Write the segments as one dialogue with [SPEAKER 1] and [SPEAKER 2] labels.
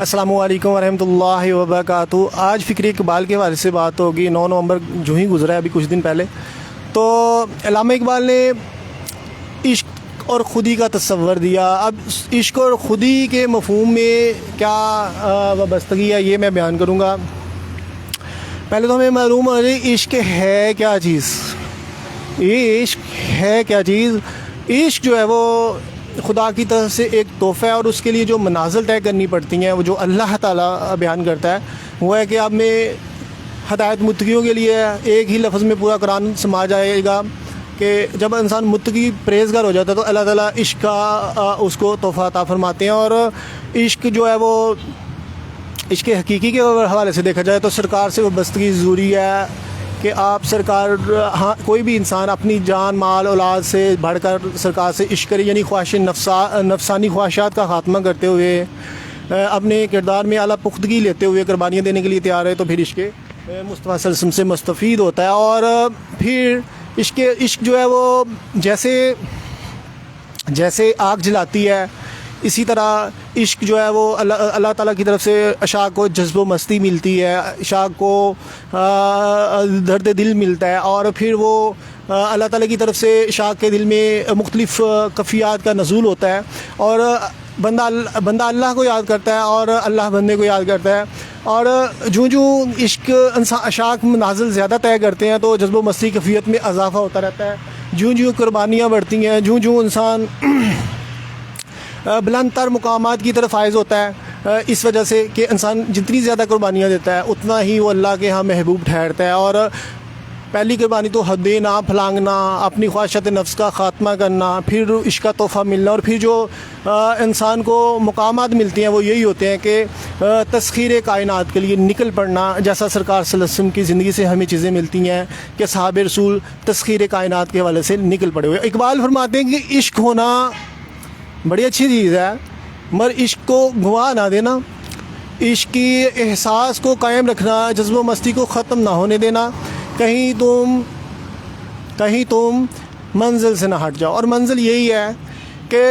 [SPEAKER 1] السلام علیکم ورحمۃ اللہ وبرکاتہ۔ آج فکر اقبال کے حوالے سے بات ہوگی۔ 9 نومبر جو ہی گزرا ہے ابھی کچھ دن پہلے، تو علامہ اقبال نے عشق اور خودی کا تصور دیا۔ اب عشق اور خودی کے مفہوم میں کیا وابستگی ہے یہ میں بیان کروں گا۔ پہلے تو ہمیں معلوم ہے عشق ہے کیا چیز۔ یہ عشق ہے کیا چیز؟ عشق جو ہے وہ خدا کی طرف سے ایک تحفہ ہے، اور اس کے لیے جو منازل طے کرنی پڑتی ہیں وہ جو اللہ تعالیٰ بیان کرتا ہے وہ ہے کہ اب میں ہدایت متقیوں کے لیے ایک ہی لفظ میں پورا قرآن سما جائے گا کہ جب انسان متقی پرہیزگار ہو جاتا ہے تو اللہ تعالیٰ عشق کا اس کو تحفہ عطا فرماتے ہیں۔ اور عشق جو ہے وہ عشق حقیقی کے حوالے سے دیکھا جائے تو سرکار سے وابستگی ضروری ہے کہ آپ سرکار کوئی بھی انسان اپنی جان مال اولاد سے بڑھ کر سرکار سے عشق کرے، یعنی خواہش نفسانی خواہشات کا خاتمہ کرتے ہوئے اپنے کردار میں اعلیٰ پختگی لیتے ہوئے قربانیاں دینے کے لیے تیار ہے، تو پھر عشق مصطفیٰ صلی اللہ علیہ وسلم سے مستفید ہوتا ہے۔ اور پھر عشق جو ہے وہ جیسے آگ جلاتی ہے، اسی طرح عشق جو ہے وہ اللہ تعالیٰ کی طرف سے عشاق کو جذب و مستی ملتی ہے، عشاق کو درد دل ملتا ہے، اور پھر وہ اللہ تعالیٰ کی طرف سے عشاق کے دل میں مختلف کیفیات کا نزول ہوتا ہے، اور بندہ اللہ کو یاد کرتا ہے اور اللہ بندے کو یاد کرتا ہے۔ اور جو عشق عشاق منازل زیادہ طے کرتے ہیں تو جذب و مستی کیفیت میں اضافہ ہوتا رہتا ہے۔ جو قربانیاں بڑھتی ہیں، جو انسان بلند تر مقامات کی طرف فائز ہوتا ہے، اس وجہ سے کہ انسان جتنی زیادہ قربانیاں دیتا ہے اتنا ہی وہ اللہ کے ہاں محبوب ٹھہرتا ہے۔ اور پہلی قربانی تو حد نہ پھلانگنا، اپنی خواہشات نفس کا خاتمہ کرنا، پھر عشق کا تحفہ ملنا، اور پھر جو انسان کو مقامات ملتی ہیں وہ یہی ہوتے ہیں کہ تسخیر کائنات کے لیے نکل پڑنا، جیسا سرکار صلی اللہ علیہ وسلم کی زندگی سے ہمیں چیزیں ملتی ہیں کہ صحابہ رسول تسخیر کائنات کے حوالے سے نکل پڑے ہوئے۔ اقبال فرماتے ہیں کہ عشق ہونا بڑی اچھی چیز ہے، مگر عشق کو گنوا نہ دینا، عشق کی احساس کو قائم رکھنا، جذب و مستی کو ختم نہ ہونے دینا، کہیں تم منزل سے نہ ہٹ جاؤ۔ اور منزل یہی ہے کہ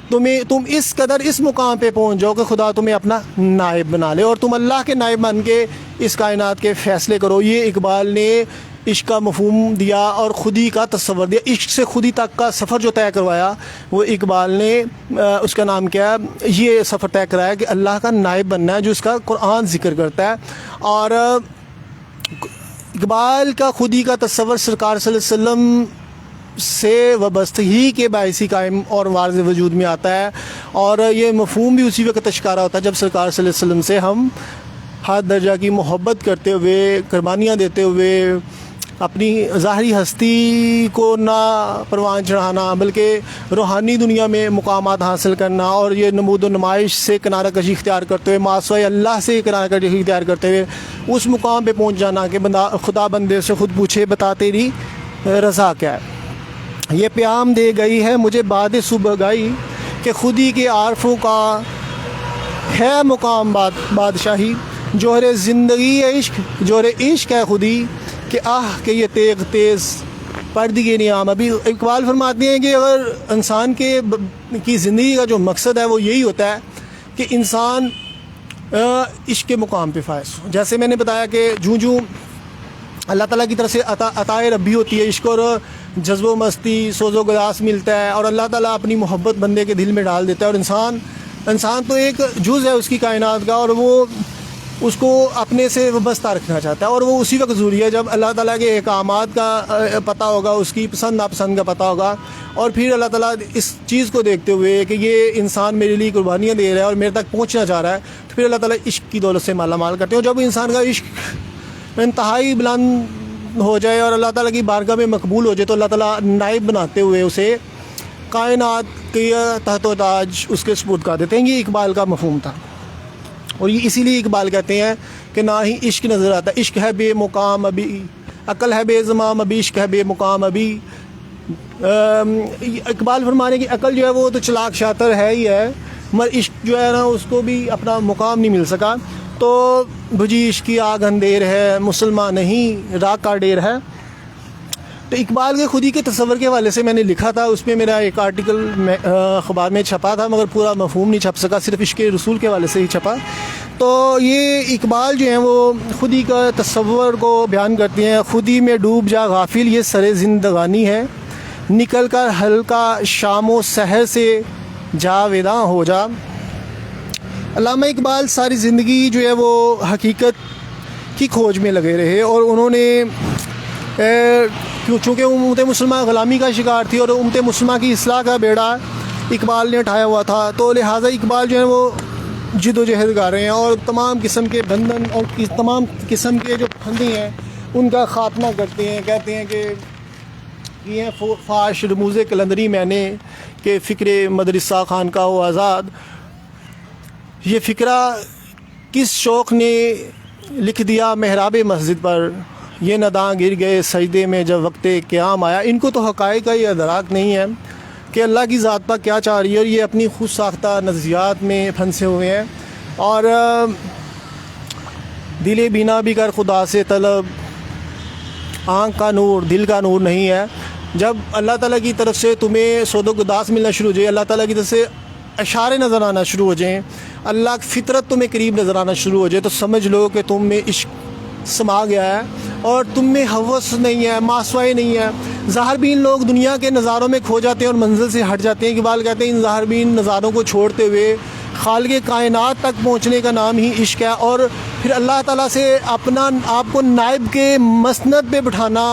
[SPEAKER 1] تم اس قدر اس مقام پہ پہنچ جاؤ کہ خدا تمہیں اپنا نائب بنا لے اور تم اللہ کے نائب بن کے اس کائنات کے فیصلے کرو۔ یہ اقبال نے عشق کا مفہوم دیا اور خودی کا تصور دیا۔ عشق سے خودی تک کا سفر جو طے کروایا وہ اقبال نے اس کا نام کیا ہے، یہ سفر طے کرایا کہ اللہ کا نائب بننا ہے، جو اس کا قرآن ذکر کرتا ہے۔ اور اقبال کا خودی کا تصور سرکار صلی اللہ علیہ وسلم سے وابستگی کے باعث ہی قائم اور واضح وجود میں آتا ہے، اور یہ مفہوم بھی اسی وقت اشکارا ہوتا ہے جب سرکار صلی اللہ علیہ وسلم سے ہم ہاتھ درجہ کی محبت کرتے ہوئے، قربانیاں دیتے ہوئے، اپنی ظاہری ہستی کو نہ پروان چڑھانا بلکہ روحانی دنیا میں مقامات حاصل کرنا، اور یہ نمود و نمائش سے کنارہ کشی اختیار کرتے ہوئے، ماسوائے اللہ سے کنارہ کشی اختیار کرتے ہوئے اس مقام پہ پہنچ جانا کہ خدا بندے سے خود پوچھے بتا تیری رضا کیا ہے۔ یہ پیام دے گئی ہے مجھے بعد صبح گائی کہ خودی کے عارفوں کا ہے مقام بادشاہی، جوہر زندگی ہے عشق، جوہر عشق ہے خودی کہ کہ یہ تیغ تیز پردگی نیام۔ ابھی اقبال فرماتے ہیں کہ اگر انسان کی زندگی کا جو مقصد ہے وہ یہی ہوتا ہے کہ انسان عشق کے مقام پہ فائز ہو۔ جیسے میں نے بتایا کہ جو اللہ تعالیٰ کی طرف سے عطائے ربی ہوتی ہے، عشق اور جذب و مستی، سوز و گداس ملتا ہے، اور اللہ تعالیٰ اپنی محبت بندے کے دل میں ڈال دیتا ہے، اور انسان تو ایک جز ہے اس کی کائنات کا، اور وہ اس کو اپنے سے وابستہ رکھنا چاہتا ہے، اور وہ اسی وقت ضروری ہے جب اللہ تعالیٰ کے احکامات کا پتہ ہوگا، اس کی پسند ناپسند کا پتہ ہوگا، اور پھر اللہ تعالیٰ اس چیز کو دیکھتے ہوئے کہ یہ انسان میرے لیے قربانیاں دے رہا ہے اور میرے تک پہنچنا چاہ رہا ہے، تو پھر اللہ تعالیٰ عشق کی دولت سے مالا مال کرتے ہیں۔ اور جب انسان کا عشق انتہائی بلند ہو جائے اور اللہ تعالیٰ کی بارگاہ میں مقبول ہو جائے تو اللہ تعالیٰ نائب بناتے ہوئے اسے کائنات کے تحت و تاج اس کے سپرد کر دیتے ہیں۔ یہ اقبال کا مفہوم تھا، اور یہ اسی لیے اقبال کہتے ہیں کہ نہ ہی عشق نظر آتا، عشق ہے بے مقام ابھی، عقل ہے بے زمام ابھی، عشق ہے بے مقام ابھی۔ اقبال فرمانے کی عقل جو ہے وہ تو چلاک شاطر ہے ہی ہے، مگر عشق جو ہے نا اس کو بھی اپنا مقام نہیں مل سکا۔ تو بجھی عشق کی آگ اندھیر ہے، مسلمان نہیں راہ کا ڈیر ہے۔ تو اقبال کے خودی کے تصور کے حوالے سے میں نے لکھا تھا، اس میں میرا ایک آرٹیکل اخبار میں چھپا تھا، مگر پورا مفہوم نہیں چھپ سکا، صرف عشق رسول کے حوالے سے ہی چھپا۔ تو یہ اقبال جو ہیں وہ خودی کا تصور کو بیان کرتے ہیں. خودی میں ڈوب جا غافل یہ سر زندگانی ہے، نکل کر ہلکا شام و سحر سے جاویداں ہو جا. علامہ اقبال ساری زندگی جو ہے وہ حقیقت کی کھوج میں لگے رہے، اور انہوں نے چونکہ امت مسلمہ غلامی کا شکار تھی اور امت مسلمہ کی اصلاح کا بیڑا اقبال نے اٹھایا ہوا تھا، تو لہٰذا اقبال جو ہے وہ جد و جہد کر رہے ہیں اور تمام قسم کے بندھن اور تمام قسم کے جو پھندے ہیں ان کا خاتمہ کرتے ہیں. کہتے ہیں کہ یہ فاش رموز قلندری میں نے کہ فکر مدرسہ خانقاہ و آزاد. یہ فکرہ کس شوق نے لکھ دیا محراب مسجد پر، یہ نداں گر گئے سجدے میں جب وقت قیام آیا. ان کو تو حقائق کا یہ ادراک نہیں ہے کہ اللہ کی ذات پر کیا چاہ رہی ہے، اور یہ اپنی خود ساختہ نظریات میں پھنسے ہوئے ہیں. اور دل بینا بھی کر خدا سے طلب، آنکھ کا نور دل کا نور نہیں ہے. جب اللہ تعالیٰ کی طرف سے تمہیں سود و گداس ملنا شروع ہو جائے، اللہ تعالیٰ کی طرف سے اشارے نظر آنا شروع ہو جائیں، اللہ کی فطرت تمہیں قریب نظر آنا شروع ہو جائے، تو سمجھ لو کہ تم میں عشق سما گیا ہے اور تم میں ہوس نہیں ہے، ماسوائی نہیں ہے. ظاہر بین لوگ دنیا کے نظاروں میں کھو جاتے ہیں اور منزل سے ہٹ جاتے ہیں. اقبال کہتے ہیں ان ظاہر بین نظاروں کو چھوڑتے ہوئے خالق کائنات تک پہنچنے کا نام ہی عشق ہے، اور پھر اللہ تعالیٰ سے اپنا آپ کو نائب کے مسند پہ بٹھانا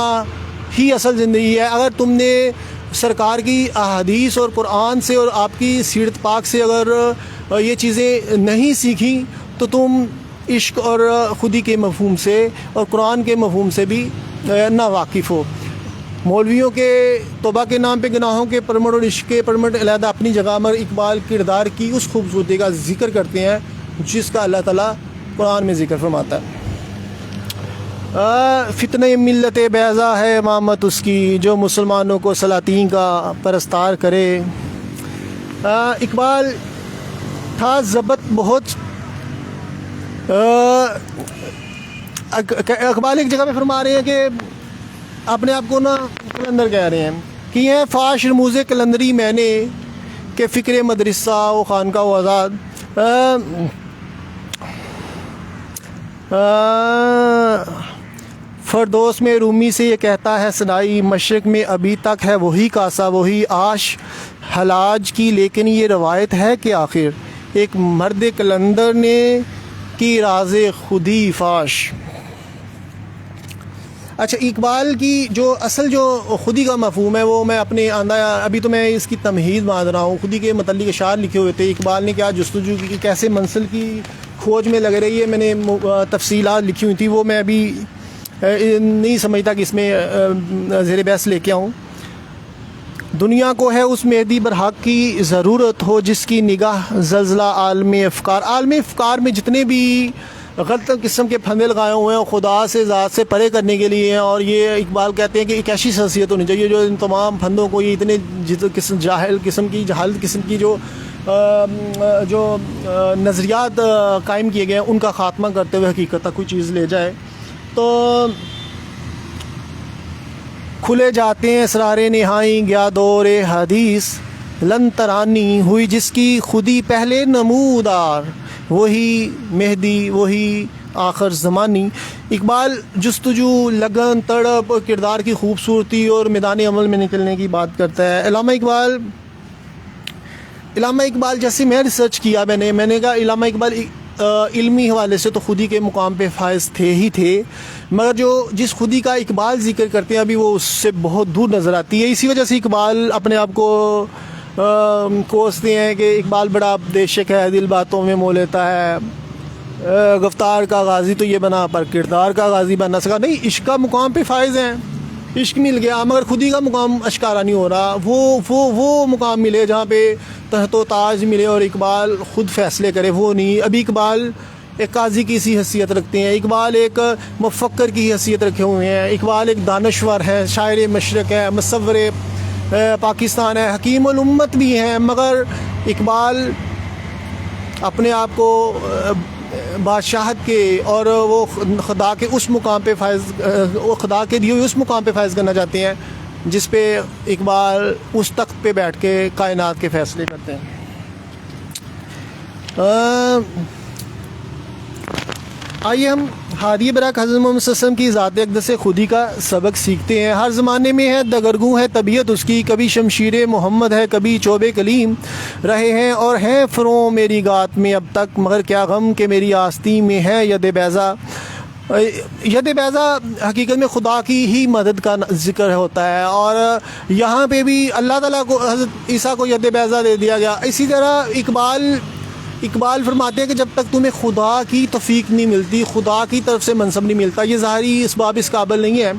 [SPEAKER 1] ہی اصل زندگی ہے. اگر تم نے سرکار کی احادیث اور قرآن سے اور آپ کی سیرت پاک سے اگر یہ چیزیں نہیں سیکھیں تو تم عشق اور خودی کے مفہوم سے اور قرآن کے مفہوم سے بھی نا واقف ہو. مولویوں کے توبہ کے نام پہ گناہوں کے پرمٹ اور عشق کے پرمٹ علیحدہ اپنی جگہ پر اقبال کردار کی اس خوبصورتی کا ذکر کرتے ہیں جس کا اللہ تعالیٰ قرآن میں ذکر فرماتا ہے. فتنہ ملت بیضا ہے امامت اس کی، جو مسلمانوں کو سلاطین کا پرستار کرے. اقبال تھا ضبط بہت. اقبال ایک جگہ پہ فرما رہے ہیں کہ اپنے آپ کو نا قلندر کہہ رہے ہیں کہ یہ فاش رموز قلندری میں نے کہ فکر مدرسہ و خانقاہ و آزاد. فردوس میں رومی سے یہ کہتا ہے سنائی، مشرق میں ابھی تک ہے وہی کاسا وہی آش حلاج کی، لیکن یہ روایت ہے کہ آخر ایک مرد قلندر نے کی راز خودی فاش. اچھا، اقبال کی جو اصل جو خودی کا مفہوم ہے وہ میں اپنے ابھی تو میں اس کی تمہید باندھ رہا ہوں. خودی کے متعلق اشعار لکھے ہوئے تھے، اقبال نے کیا جستجو کی، کیسے منزل کی کھوج میں لگ رہی ہے. میں نے تفصیلات لکھی ہوئی تھی، وہ میں ابھی نہیں سمجھتا کہ اس میں زیر بحث لے کے آؤں. دنیا کو ہے اس مہدی برحق کی ضرورت ہو جس کی نگاہ زلزلہ عالم افکار. عالم افکار میں جتنے بھی غلط قسم کے پھندے لگائے ہوئے ہیں خدا سے ذات سے پرے کرنے کے لیے ہیں. اور یہ اقبال کہتے ہیں کہ ایک ایسی شخصیت ہونی چاہیے جو ان تمام پھندوں کو، یہ اتنے جہالت قسم کی جو نظریات قائم کیے گئے ہیں ان کا خاتمہ کرتے ہوئے حقیقت تک کوئی چیز لے جائے. تو کھلے جاتے ہیں اسرار نہائی گیا دور حدیث، لن ترانی ہوئی جس کی خودی پہلے نمودار، وہی مہدی وہی آخر زمانی. اقبال جستجو، لگن، تڑپ اور کردار کی خوبصورتی اور میدان عمل میں نکلنے کی بات کرتا ہے. علامہ اقبال جیسے میں ریسرچ کیا میں نے کہا علامہ اقبال علمی حوالے سے تو خودی کے مقام پہ فائز تھے، مگر جس خودی کا اقبال ذکر کرتے ہیں ابھی وہ اس سے بہت دور نظر آتی ہے. اسی وجہ سے اقبال اپنے آپ کو کوستے ہیں کہ اقبال بڑا دیشک ہے، دل باتوں میں مو لیتا ہے، گفتار کا غازی تو یہ بنا پر کردار کا غازی بن نہ سکا. نہیں، عشق کا مقام پہ فائز ہیں، عشق مل گیا، مگر خودی کا مقام اشکارا نہیں ہو رہا. وہ مقام ملے جہاں پہ تحت و تاج ملے اور اقبال خود فیصلے کرے، وہ نہیں. ابھی اقبال ایک قاضی کی سی حیثیت رکھتے ہیں، اقبال ایک مفکر کی حیثیت رکھے ہوئے ہیں، اقبال ایک دانشور ہے، شاعر مشرق ہے، مصور پاکستان ہے، حکیم الامت بھی ہیں. مگر اقبال اپنے آپ کو بادشاہت کے اور وہ خدا کے اس مقام پہ خدا کے دیے ہوئے اس مقام پہ فائز کرنا چاہتے ہیں جس پہ اقبال اس تخت پہ بیٹھ کے کائنات کے فیصلے کرتے ہیں. آئیے ہم ہادی برک حضرت محمد صلی اللہ علیہ وسلم کی ذات اقدس سے خودی کا سبق سیکھتے ہیں۔ ہر زمانے میں ہے دگرگوں ہے طبیعت اس کی، کبھی شمشیر محمد ہے کبھی چوب کلیم رہے ہیں اور ہیں فروں میری گات میں اب تک، مگر کیا غم کہ میری آستین میں ہے ید بیضا۔ ید بیضا حقیقت میں خدا کی ہی مدد کا ذکر ہوتا ہے، اور یہاں پہ بھی اللہ تعالیٰ کو حضرت عیسیٰ کو ید بیضا دے دیا گیا۔ اسی طرح اقبال فرماتے ہیں کہ جب تک تمہیں خدا کی توفیق نہیں ملتی، خدا کی طرف سے منصب نہیں ملتا، یہ ظاہری اسباب اس قابل نہیں ہے۔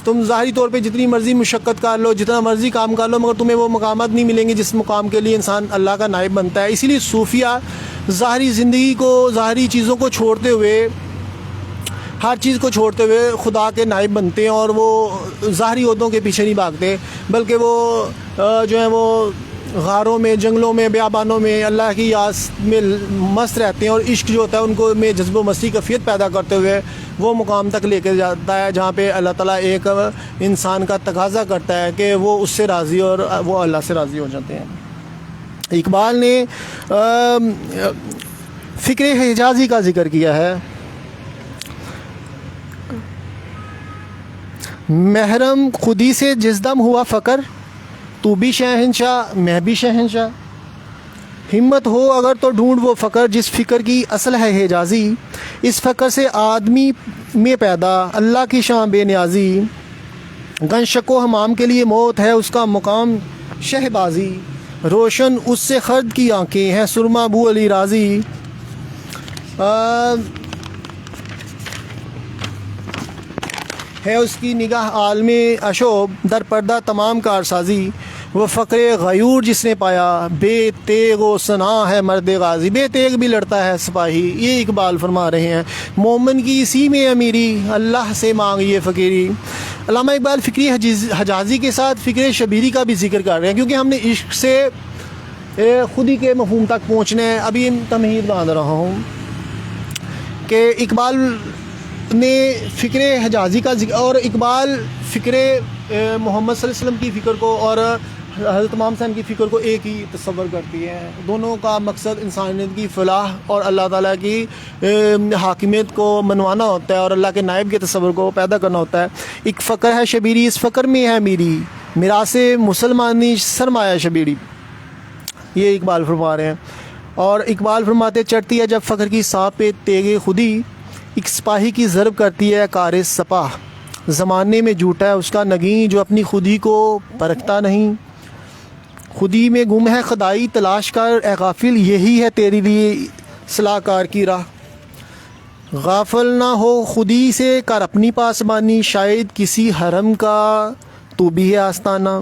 [SPEAKER 1] تم ظاہری طور پہ جتنی مرضی مشقت کر لو، جتنا مرضی کام کر لو، مگر تمہیں وہ مقامات نہیں ملیں گے جس مقام کے لیے انسان اللہ کا نائب بنتا ہے۔ اسی لیے صوفیہ ظاہری زندگی کو، ظاہری چیزوں کو چھوڑتے ہوئے، ہر چیز کو چھوڑتے ہوئے خدا کے نائب بنتے ہیں، اور وہ ظاہری عہدوں کے پیچھے نہیں بھاگتے، بلکہ وہ جو ہے وہ غاروں میں، جنگلوں میں، بیابانوں میں اللہ کی یاد میں مست رہتے ہیں، اور عشق جو ہوتا ہے ان کو میں جذب و مستی کیفیت پیدا کرتے ہوئے وہ مقام تک لے کے جاتا ہے جہاں پہ اللہ تعالیٰ ایک انسان کا تقاضا کرتا ہے کہ وہ اس سے راضی اور وہ اللہ سے راضی ہو جاتے ہیں۔ اقبال نے فکر حجازی کا ذکر کیا ہے۔ محرم خودی سے جس دم ہوا فقر، تو بھی شہنشاہ میں بھی شہنشاہ، ہمت ہو اگر تو ڈھونڈ وہ فقر جس فکر کی اصل ہے حجازی، اس فقر سے آدمی میں پیدا اللہ کی شان بے نیازی، گن شک و حمام کے لیے موت ہے اس کا مقام شہبازی، روشن اس سے خرد کی آنکھیں ہیں سرما بو علی راضی۔ ہے اس کی نگاہ عالم اشوب در پردہ تمام کارسازی، وہ فقر غیور جس نے پایا بے تیغ و سنا ہے مرد غازی، بے تیغ بھی لڑتا ہے سپاہی۔ یہ اقبال فرما رہے ہیں مومن کی اسی میں امیری، اللہ سے مانگیے فقیری۔ علامہ اقبال فکری حجازی کے ساتھ فکر شبیری کا بھی ذکر کر رہے ہیں، کیونکہ ہم نے عشق سے خودی کے مفہوم تک پہنچنا ہے۔ ابھی تمہید باندھ رہا ہوں کہ اقبال نے فکر حجازی کا ذکر، اور اقبال فکر محمد صلی اللہ علیہ وسلم کی فکر کو اور حضرت امام حسین کی فکر کو ایک ہی تصور کرتی ہے۔ دونوں کا مقصد انسانیت کی فلاح اور اللہ تعالیٰ کی حاکمیت کو منوانا ہوتا ہے، اور اللہ کے نائب کے تصور کو پیدا کرنا ہوتا ہے۔ ایک فقر ہے شبیری اس فقر میں ہے میری، میراث مسلمانی سرمایہ شبیری، یہ اقبال فرما رہے ہیں۔ اور اقبال فرماتے چڑھتی ہے جب فقر کی سانپ پہ تیغ خودی، ایک سپاہی کی ضرب کرتی ہے کار سپاہ، زمانے میں جھوٹا ہے اس کا نگیں جو اپنی خودی کو پرکھتا نہیں، خودی میں گم ہے خدائی تلاش کر اے غافل، یہی ہے تیری لیے صلاح کار کی راہ، غافل نہ ہو خودی سے کر اپنی پاسبانی، شاید کسی حرم کا تو بھی ہے آستانہ،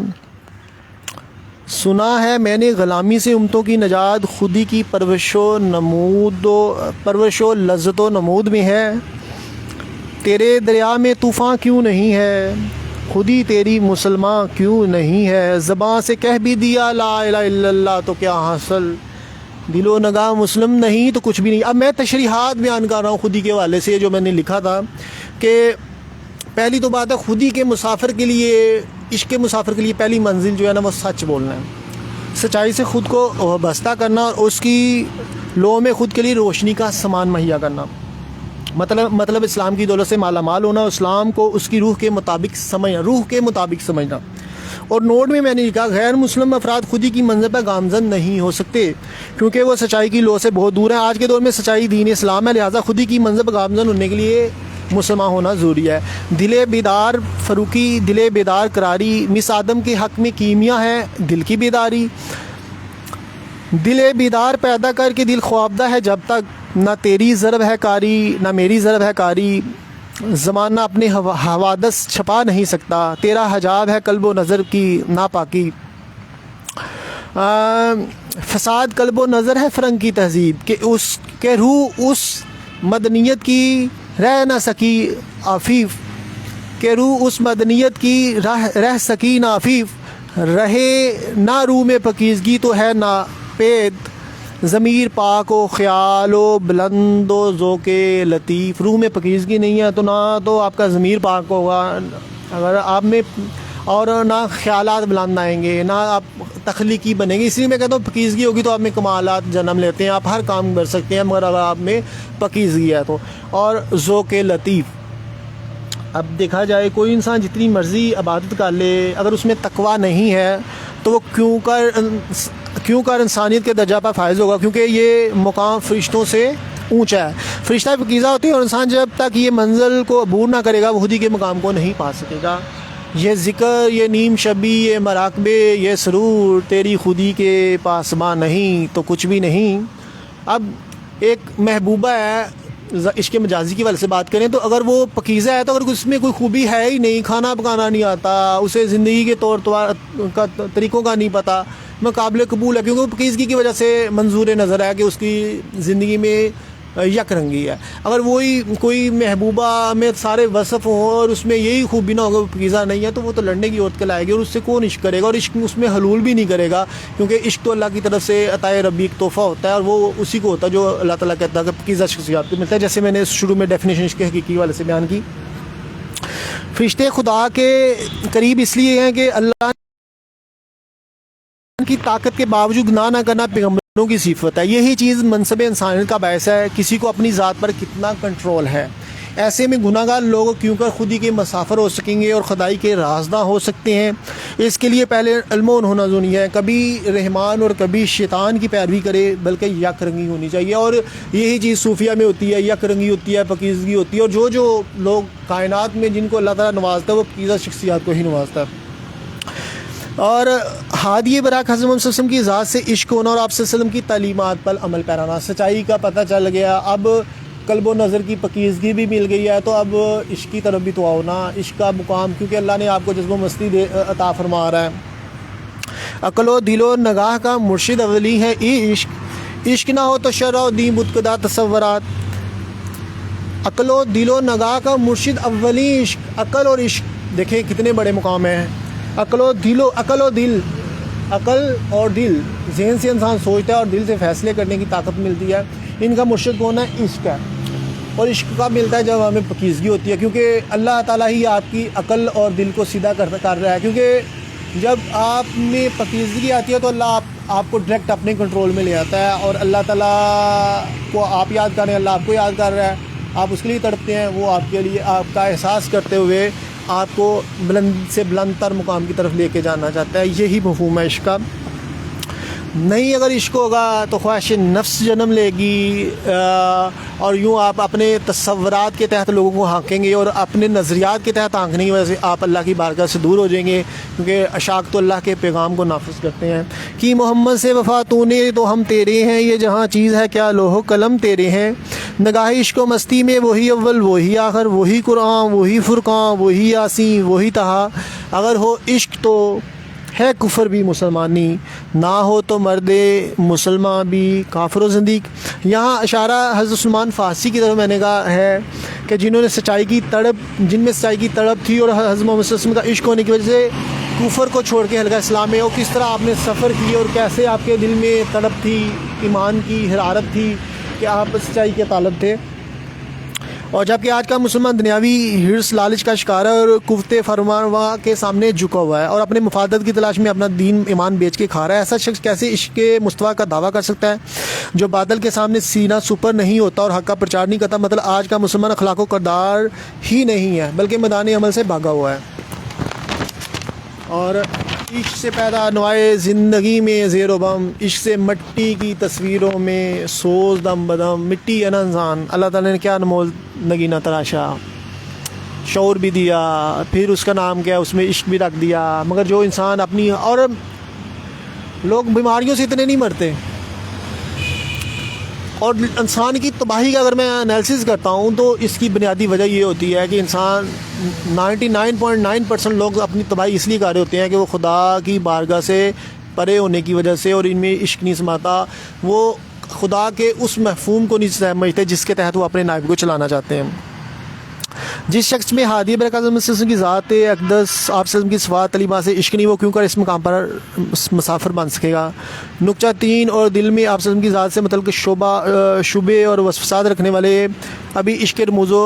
[SPEAKER 1] سنا ہے میں نے غلامی سے امتوں کی نجات، خودی کی پرورش و لذت و نمود میں ہے، تیرے دریا میں طوفان کیوں نہیں ہے، خودی تیری مسلمان کیوں نہیں ہے، زباں سے کہہ بھی دیا لا الہ الا اللہ تو کیا حاصل، دل و نگاہ مسلم نہیں تو کچھ بھی نہیں۔ اب میں تشریحات بیان کر رہا ہوں خودی کے حوالے سے، جو میں نے لکھا تھا کہ پہلی تو بات ہے خودی کے مسافر کے لیے، عشق کے مسافر کے لیے پہلی منزل جو ہے نا وہ سچ بولنا ہے، سچائی سے خود کو وابستہ کرنا، اور اس کی لو میں خود کے لیے روشنی کا سامان مہیا کرنا، مطلب اسلام کی دولت سے مالا مال ہونا، اسلام کو اس کی روح کے مطابق سمجھنا۔ اور نوٹ میں نے لکھا غیر مسلم افراد خودی کی منزل پر گامزن نہیں ہو سکتے کیونکہ وہ سچائی کی لو سے بہت دور ہیں۔ آج کے دور میں سچائی دین اسلام ہے، لہٰذا خودی کی منزل پر گامزن ہونے کے لیے مسلمان ہونا ضروری ہے۔ دل بیدار فروکی، دل بیدار قراری، مس آدم کے حق میں کیمیا ہے دل کی بیداری، دل بیدار پیدا کر کے دل خوابدہ ہے جب تک، نہ تیری ضرب ہے کاری نہ میری ضرب ہے کاری، زمانہ اپنے حوادث چھپا نہیں سکتا، تیرا حجاب ہے قلب و نظر کی ناپاکی، فساد قلب و نظر ہے فرنگ کی تہذیب، کہ اس کے روح اس مدنیت کی رہ نہ سکی عفیف، کہ روح اس مدنیت کی رہ سکی نہ عفیف، رہے نہ روح میں پاکیزگی تو ہے نہ پید، ضمیر پاک و خیال و بلند و ذوق لطیف، روح میں پاکیزگی نہیں ہے تو نہ تو آپ کا ضمیر پاک ہوگا، اگر اور نہ خیالات بلند آئیں گے، نہ آپ تخلیقی بنیں گے. اس لیے میں کہتا ہوں پاکیزگی ہوگی تو آپ میں کمالات جنم لیتے ہیں، آپ ہر کام کر سکتے ہیں مگر اگر آپ میں پاکیزگی ہے تو. اور ذوق لطیف، اب دیکھا جائے کوئی انسان جتنی مرضی عبادت کر لے، اگر اس میں تقویٰ نہیں ہے تو وہ کیوں کر انسانیت کے درجہ پر فائز ہوگا، کیونکہ یہ مقام فرشتوں سے اونچا ہے. فرشتہ پاکیزہ ہوتے ہیں اور انسان جب تک یہ منزل کو عبور نہ کرے گا وہ خود ہی کے مقام کو نہیں پا سکے گا. یہ ذکر، یہ نیم شبی، یہ مراقبے، یہ سرور تیری خودی کے پاسباں نہیں تو کچھ بھی نہیں. اب ایک محبوبہ ہے، عشق مجازی کی وجہ سے بات کریں تو اگر وہ پاکیزہ ہے تو اگر اس میں کوئی خوبی ہے ہی نہیں، کھانا پکانا نہیں آتا، اسے زندگی کے طریقوں کا نہیں پتہ، میں قابل قبول ہے کیونکہ وہ پاکیزگی کی وجہ سے منظور نظر ہے کہ اس کی زندگی میں یک رنگی ہے. اگر وہی کوئی محبوبہ میں سارے وصف ہوں اور اس میں یہی خوبی نہ ہوگا، وہ پاکیزہ نہیں ہے، تو وہ تو لڑنے کی عورت کہلائے گی اور اس سے کون عشق کرے گا، اور عشق اس میں حلول بھی نہیں کرے گا کیونکہ عشق تو اللہ کی طرف سے عطائے ربی ایک تحفہ ہوتا ہے اور وہ اسی کو ہوتا ہے جو اللہ تعالیٰ کہتا ہے کہ پاکیزہ شخصیات کو ملتا ہے. جیسے میں نے شروع میں ڈیفینیشن عشق حقیقی والے سے بیان کی. فرشتے خدا کے قریب اس لیے ہیں کہ اللہ کی طاقت کے باوجود گناہ نہ کرنا پیغمبروں کی صفت ہے. یہی چیز منصب انسانیت کا باعث ہے کسی کو اپنی ذات پر کتنا کنٹرول ہے. ایسے میں گناہ گار لوگ کیوں کر خود ہی کے مسافر ہو سکیں گے اور خدائی کے رازداں ہو سکتے ہیں. اس کے لیے پہلے علم ہونا ضروری ہے. کبھی رحمان اور کبھی شیطان کی پیروی کرے بلکہ یک رنگی ہونی چاہیے. اور یہی چیز صوفیہ میں ہوتی ہے، یک رنگی ہوتی ہے، پاکیزگی ہوتی ہے. اور جو لوگ کائنات میں جن کو اللہ تعالیٰ نوازتا ہے وہ پاکیزہ شخصیات کو ہی نوازتا ہے. اور ہادی براک حضرت محمد صلی اللہ علیہ وسلم کی ذات سے عشق ہونا اور آپ صلی اللہ علیہ وسلم کی تعلیمات پر عمل پیرانا. سچائی کا پتہ چل گیا، اب قلب و نظر کی پاکیزگی بھی مل گئی ہے، تو اب عشق کی طرف بھی تو آؤ نا. عشق کا مقام کیونکہ اللہ نے آپ کو جذب و مستی عطا فرما رہا ہے. عقل و دل و نگاہ کا مرشد اولی ہے عشق. عشق نہ ہو تو شرع و دین بتکدہ تصورات. عقل و دل و نگاہ کا مرشد اولی عشق. عقل اور عشق دیکھیں کتنے بڑے مقام ہیں. عقل و دل، ذہن سے انسان سوچتا ہے اور دل سے فیصلے کرنے کی طاقت ملتی ہے. ان کا مرشد کون ہے؟ عشق ہے. اور عشق کا ملتا ہے جب ہمیں پاکیزگی ہوتی ہے کیونکہ اللہ تعالیٰ ہی آپ کی عقل اور دل کو سیدھا کر رہا ہے. کیونکہ جب آپ میں پاکیزگی آتی ہے تو اللہ آپ کو ڈائریکٹ اپنے کنٹرول میں لے آتا ہے اور اللہ تعالیٰ کو آپ یاد کر رہے ہیں، اللہ آپ کو یاد کر رہا ہے، آپ اس کے لیے تڑپتے ہیں، وہ آپ کے لیے آپ کا احساس کرتے ہوئے آپ کو بلند سے بلند تر مقام کی طرف لے کے جانا چاہتا ہے. یہی مفہوم ہے عشق کا. نہیں اگر عشق ہوگا تو خواہش نفس جنم لے گی اور یوں آپ اپنے تصورات کے تحت لوگوں کو ہانکیں گے اور اپنے نظریات کے تحت ہانکنے کی وجہ سے آپ اللہ کی بارگاہ سے دور ہو جائیں گے کیونکہ اشاک تو اللہ کے پیغام کو نافذ کرتے ہیں. کہ محمد سے وفا تو نے تو ہم تیرے ہیں، یہ جہاں چیز ہے کیا لوح و قلم تیرے ہیں. نگاہ عشق و مستی میں وہی اول وہی آخر، وہی قرآن وہی فرقان وہی یاسین وہی طہا. اگر ہو عشق تو ہے کفر بھی مسلمانی، نہ ہو تو مرد مسلمان بھی کافر و زندیق. یہاں اشارہ حضرت سلمان فارسی کی طرف میں نے کہا ہے کہ جن میں سچائی کی تڑپ تھی اور حضرت محمد صلی اللہ علیہ وسلم کا عشق ہونے کی وجہ سے کفر کو چھوڑ کے حلقہ اسلام میں، اور کس طرح آپ نے سفر کی اور کیسے آپ کے دل میں تڑپ تھی، ایمان کی حرارت تھی کہ آپ سچائی کے طالب تھے. اور جبکہ آج کا مسلمان دنیاوی ہرس لالچ کا شکار ہے اور قوت فرما کے سامنے جھکا ہوا ہے اور اپنے مفادات کی تلاش میں اپنا دین ایمان بیچ کے کھا رہا ہے. ایسا شخص کیسے عشق کے مستویٰ کا دعویٰ کر سکتا ہے جو باطل کے سامنے سینہ سپر نہیں ہوتا اور حق کا پرچار نہیں کرتا؟ مطلب آج کا مسلمان اخلاق و کردار ہی نہیں ہے بلکہ میدان عمل سے بھاگا ہوا ہے. اور عشق سے پیدا نوائے زندگی میں زیر و بم، عشق سے مٹی کی تصویروں میں سوز دم بدم. مٹی ہے نا انسان، اللہ تعالیٰ نے کیا نمول نگینہ تراشا، شعور بھی دیا، پھر اس کا نام کیا، اس میں عشق بھی رکھ دیا. مگر جو انسان اپنی، اور لوگ بیماریوں سے اتنے نہیں مرتے، اور انسان کی تباہی کا اگر میں انالیسس کرتا ہوں تو اس کی بنیادی وجہ یہ ہوتی ہے کہ انسان 99.9% لوگ اپنی تباہی اس لیے کر رہے ہوتے ہیں کہ وہ خدا کی بارگاہ سے پرے ہونے کی وجہ سے اور ان میں عشق نہیں سماتا، وہ خدا کے اس مفہوم کو نہیں سمجھتے جس کے تحت وہ اپنے نائب کو چلانا چاہتے ہیں. جس شخص میں ہادی برکات صلی اللہ علیہ وسلم کی ذات اقدس آپ صلی اللہ علیہ وسلم کی صفات تعلیمات سے عشق نہیں، وہ کیوں کر اس مقام پر مسافر بن سکے گا؟ نقطہ 3، اور دل میں آپ صلی اللہ علیہ وسلم کی ذات سے متعلق شبے اور وسوسات رکھنے والے ابھی عشق کے رموز و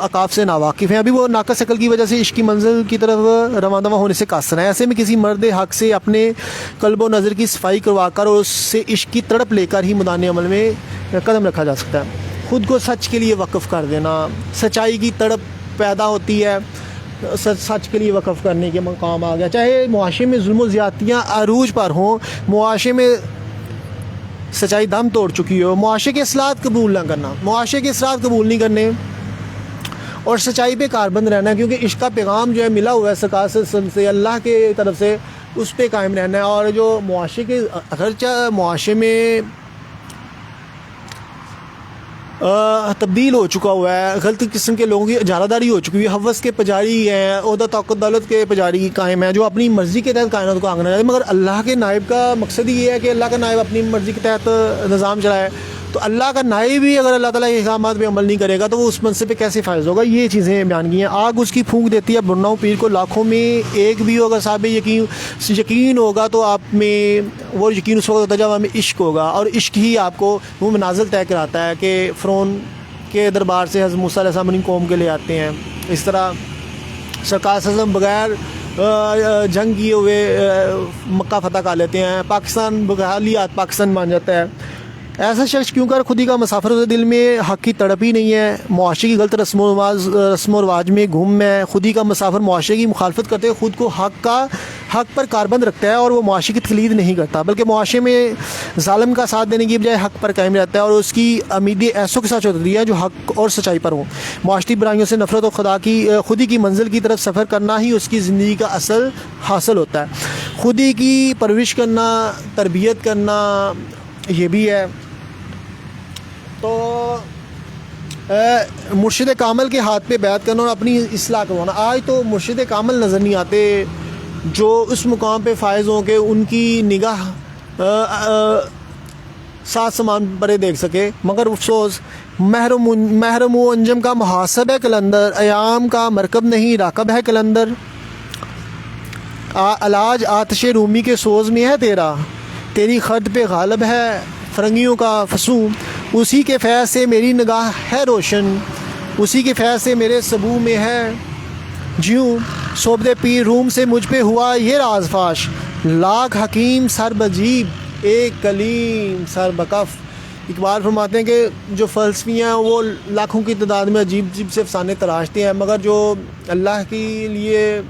[SPEAKER 1] اقاف سے ناواقف ہیں، ابھی وہ ناقص عقل کی وجہ سے عشق کی منزل کی طرف رواں ہونے سے قاصر ہیں۔ ایسے میں کسی مرد حق سے اپنے قلب و نظر کی صفائی کروا کر اور اس سے عشق کی تڑپ لے کر ہی میدان عمل میں قدم رکھا جا سکتا ہے۔ خود کو سچ کے لیے وقف کر دینا، سچائی کی تڑپ پیدا ہوتی ہے، سچ کے لیے وقف کرنے کے مقام آ گیا۔ چاہے معاشرے میں ظلم و زیادتیاں عروج پر ہوں، معاشرے میں سچائی دم توڑ چکی ہو، معاشرے کے اصلاحات قبول نہ کرنا، معاشرے کے اصلاحات قبول نہیں کرنے اور سچائی پہ کاربند رہنا، کیونکہ عشق کا پیغام جو ہے ملا ہوا ہے سرکار صلی اللہ علیہ وسلم سے، اللہ کے طرف سے، اس پہ قائم رہنا ہے۔ اور جو معاشرے کے اگرچہ معاشرے میں تبدیل ہو چکا ہوا ہے، غلط قسم کے لوگوں کی اجارہ داری ہو چکی ہے، ہوس کے پجاری ہیں، عہدہ طاقت دولت کے پجاری قائم ہیں جو اپنی مرضی کے تحت کائنات کو آنگنا ہے، مگر اللہ کے نائب کا مقصد ہی یہ ہے کہ اللہ کا نائب اپنی مرضی کے تحت نظام چلائے۔ تو اللہ کا نائب بھی اگر اللہ تعالیٰ کے احکامات پہ عمل نہیں کرے گا تو وہ اس منصب پہ کیسے فائز ہوگا؟ یہ چیزیں بیان کی ہیں۔ آگ اس کی پھونک دیتی ہے، برناؤ پیر کو لاکھوں میں ایک بھی ہوگا صاحب یقین ہوگا تو آپ میں وہ یقین اس وقت ہوتا ہے جب ہمیں عشق ہوگا، اور عشق ہی آپ کو وہ منازل طے کراتا ہے کہ فرعون کے دربار سے حضرت موسیٰ علیہ السلام اپنی قوم کے لے آتے ہیں۔ اس طرح سرکار صلی اللہ علیہ وسلم بغیر جنگ کیے ہوئے مکہ فتح کر لیتے ہیں، پاکستان بغالیات پاکستان مان جاتا ہے۔ ایسا شخص کیوں کر خودی کا مسافر ہوتا ہے، دل میں حق کی تڑپ ہی نہیں ہے، معاشرے کی غلط رسم و رواج میں گم ہے، خودی کا مسافر معاشرے کی مخالفت کرتے ہوئے خود کو حق پر کاربند رکھتا ہے اور وہ معاشرے کی تقلید نہیں کرتا، بلکہ معاشرے میں ظالم کا ساتھ دینے کی بجائے حق پر قائم رہتا ہے اور اس کی امیدیں ایسوں کے ساتھ ہوتی ہیں جو حق اور سچائی پر ہوں۔ معاشرتی برائیوں سے نفرت اور خودی کی منزل کی طرف سفر کرنا ہی اس کی زندگی کا اصل حاصل ہوتا ہے۔ خودی کی پرورش کرنا، تربیت کرنا یہ بھی ہے۔ تو مرشد کامل کے ہاتھ پہ بیعت کرنا اور اپنی اصلاح کروانا، آج تو مرشد کامل نظر نہیں آتے جو اس مقام پہ فائز ہوں کہ ان کی نگاہ سات سمان پرے دیکھ سکے، مگر افسوس محرم و انجم کا محاسب ہے کلندر، ایام کا مرکب نہیں راکب ہے کلندر، علاج آتش رومی کے سوز میں ہے تیرا، تیری خد پہ غالب ہے فرنگیوں کا فسوں، اسی کے فیض سے میری نگاہ ہے روشن، اسی کے فیض سے میرے سبو میں ہے جیوں، صوبد پیر روم سے مجھ پہ ہوا یہ راز فاش، لاکھ حکیم سر بجیب ایک کلیم سر بکف۔ اقبال فرماتے ہیں کہ جو فلسفی ہیں وہ لاکھوں کی تعداد میں عجیب عجیب سے افسانے تراشتے ہیں، مگر جو اللہ کے لیے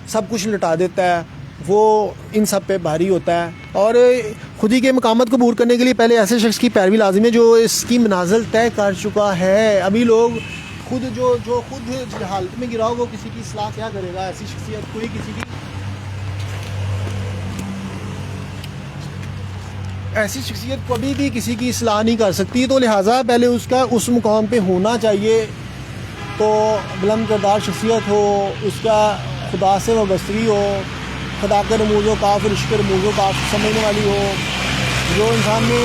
[SPEAKER 1] سب کچھ لٹا دیتا ہے وہ ان سب پہ بھاری ہوتا ہے۔ اور خودی کے مقامات کو عبور کرنے کے لیے پہلے ایسے شخص کی پیروی لازم ہے جو اس کی منازل طے کر چکا ہے۔ ابھی لوگ خود جو خود حالت میں گرا ہو وہ کسی کی اصلاح کیا کرے گا؟ ایسی شخصیت کوئی کسی کی ایسی شخصیت کبھی بھی کسی کی اصلاح نہیں کر سکتی، تو لہٰذا پہلے اس کا اس مقام پہ ہونا چاہیے، تو بلند کردار شخصیت ہو، اس کا خدا سے وابستگی ہو، خدا کے رموز و کاف اور عشق کے رموز و کاف سمجھنے والی ہو، جو انسان میں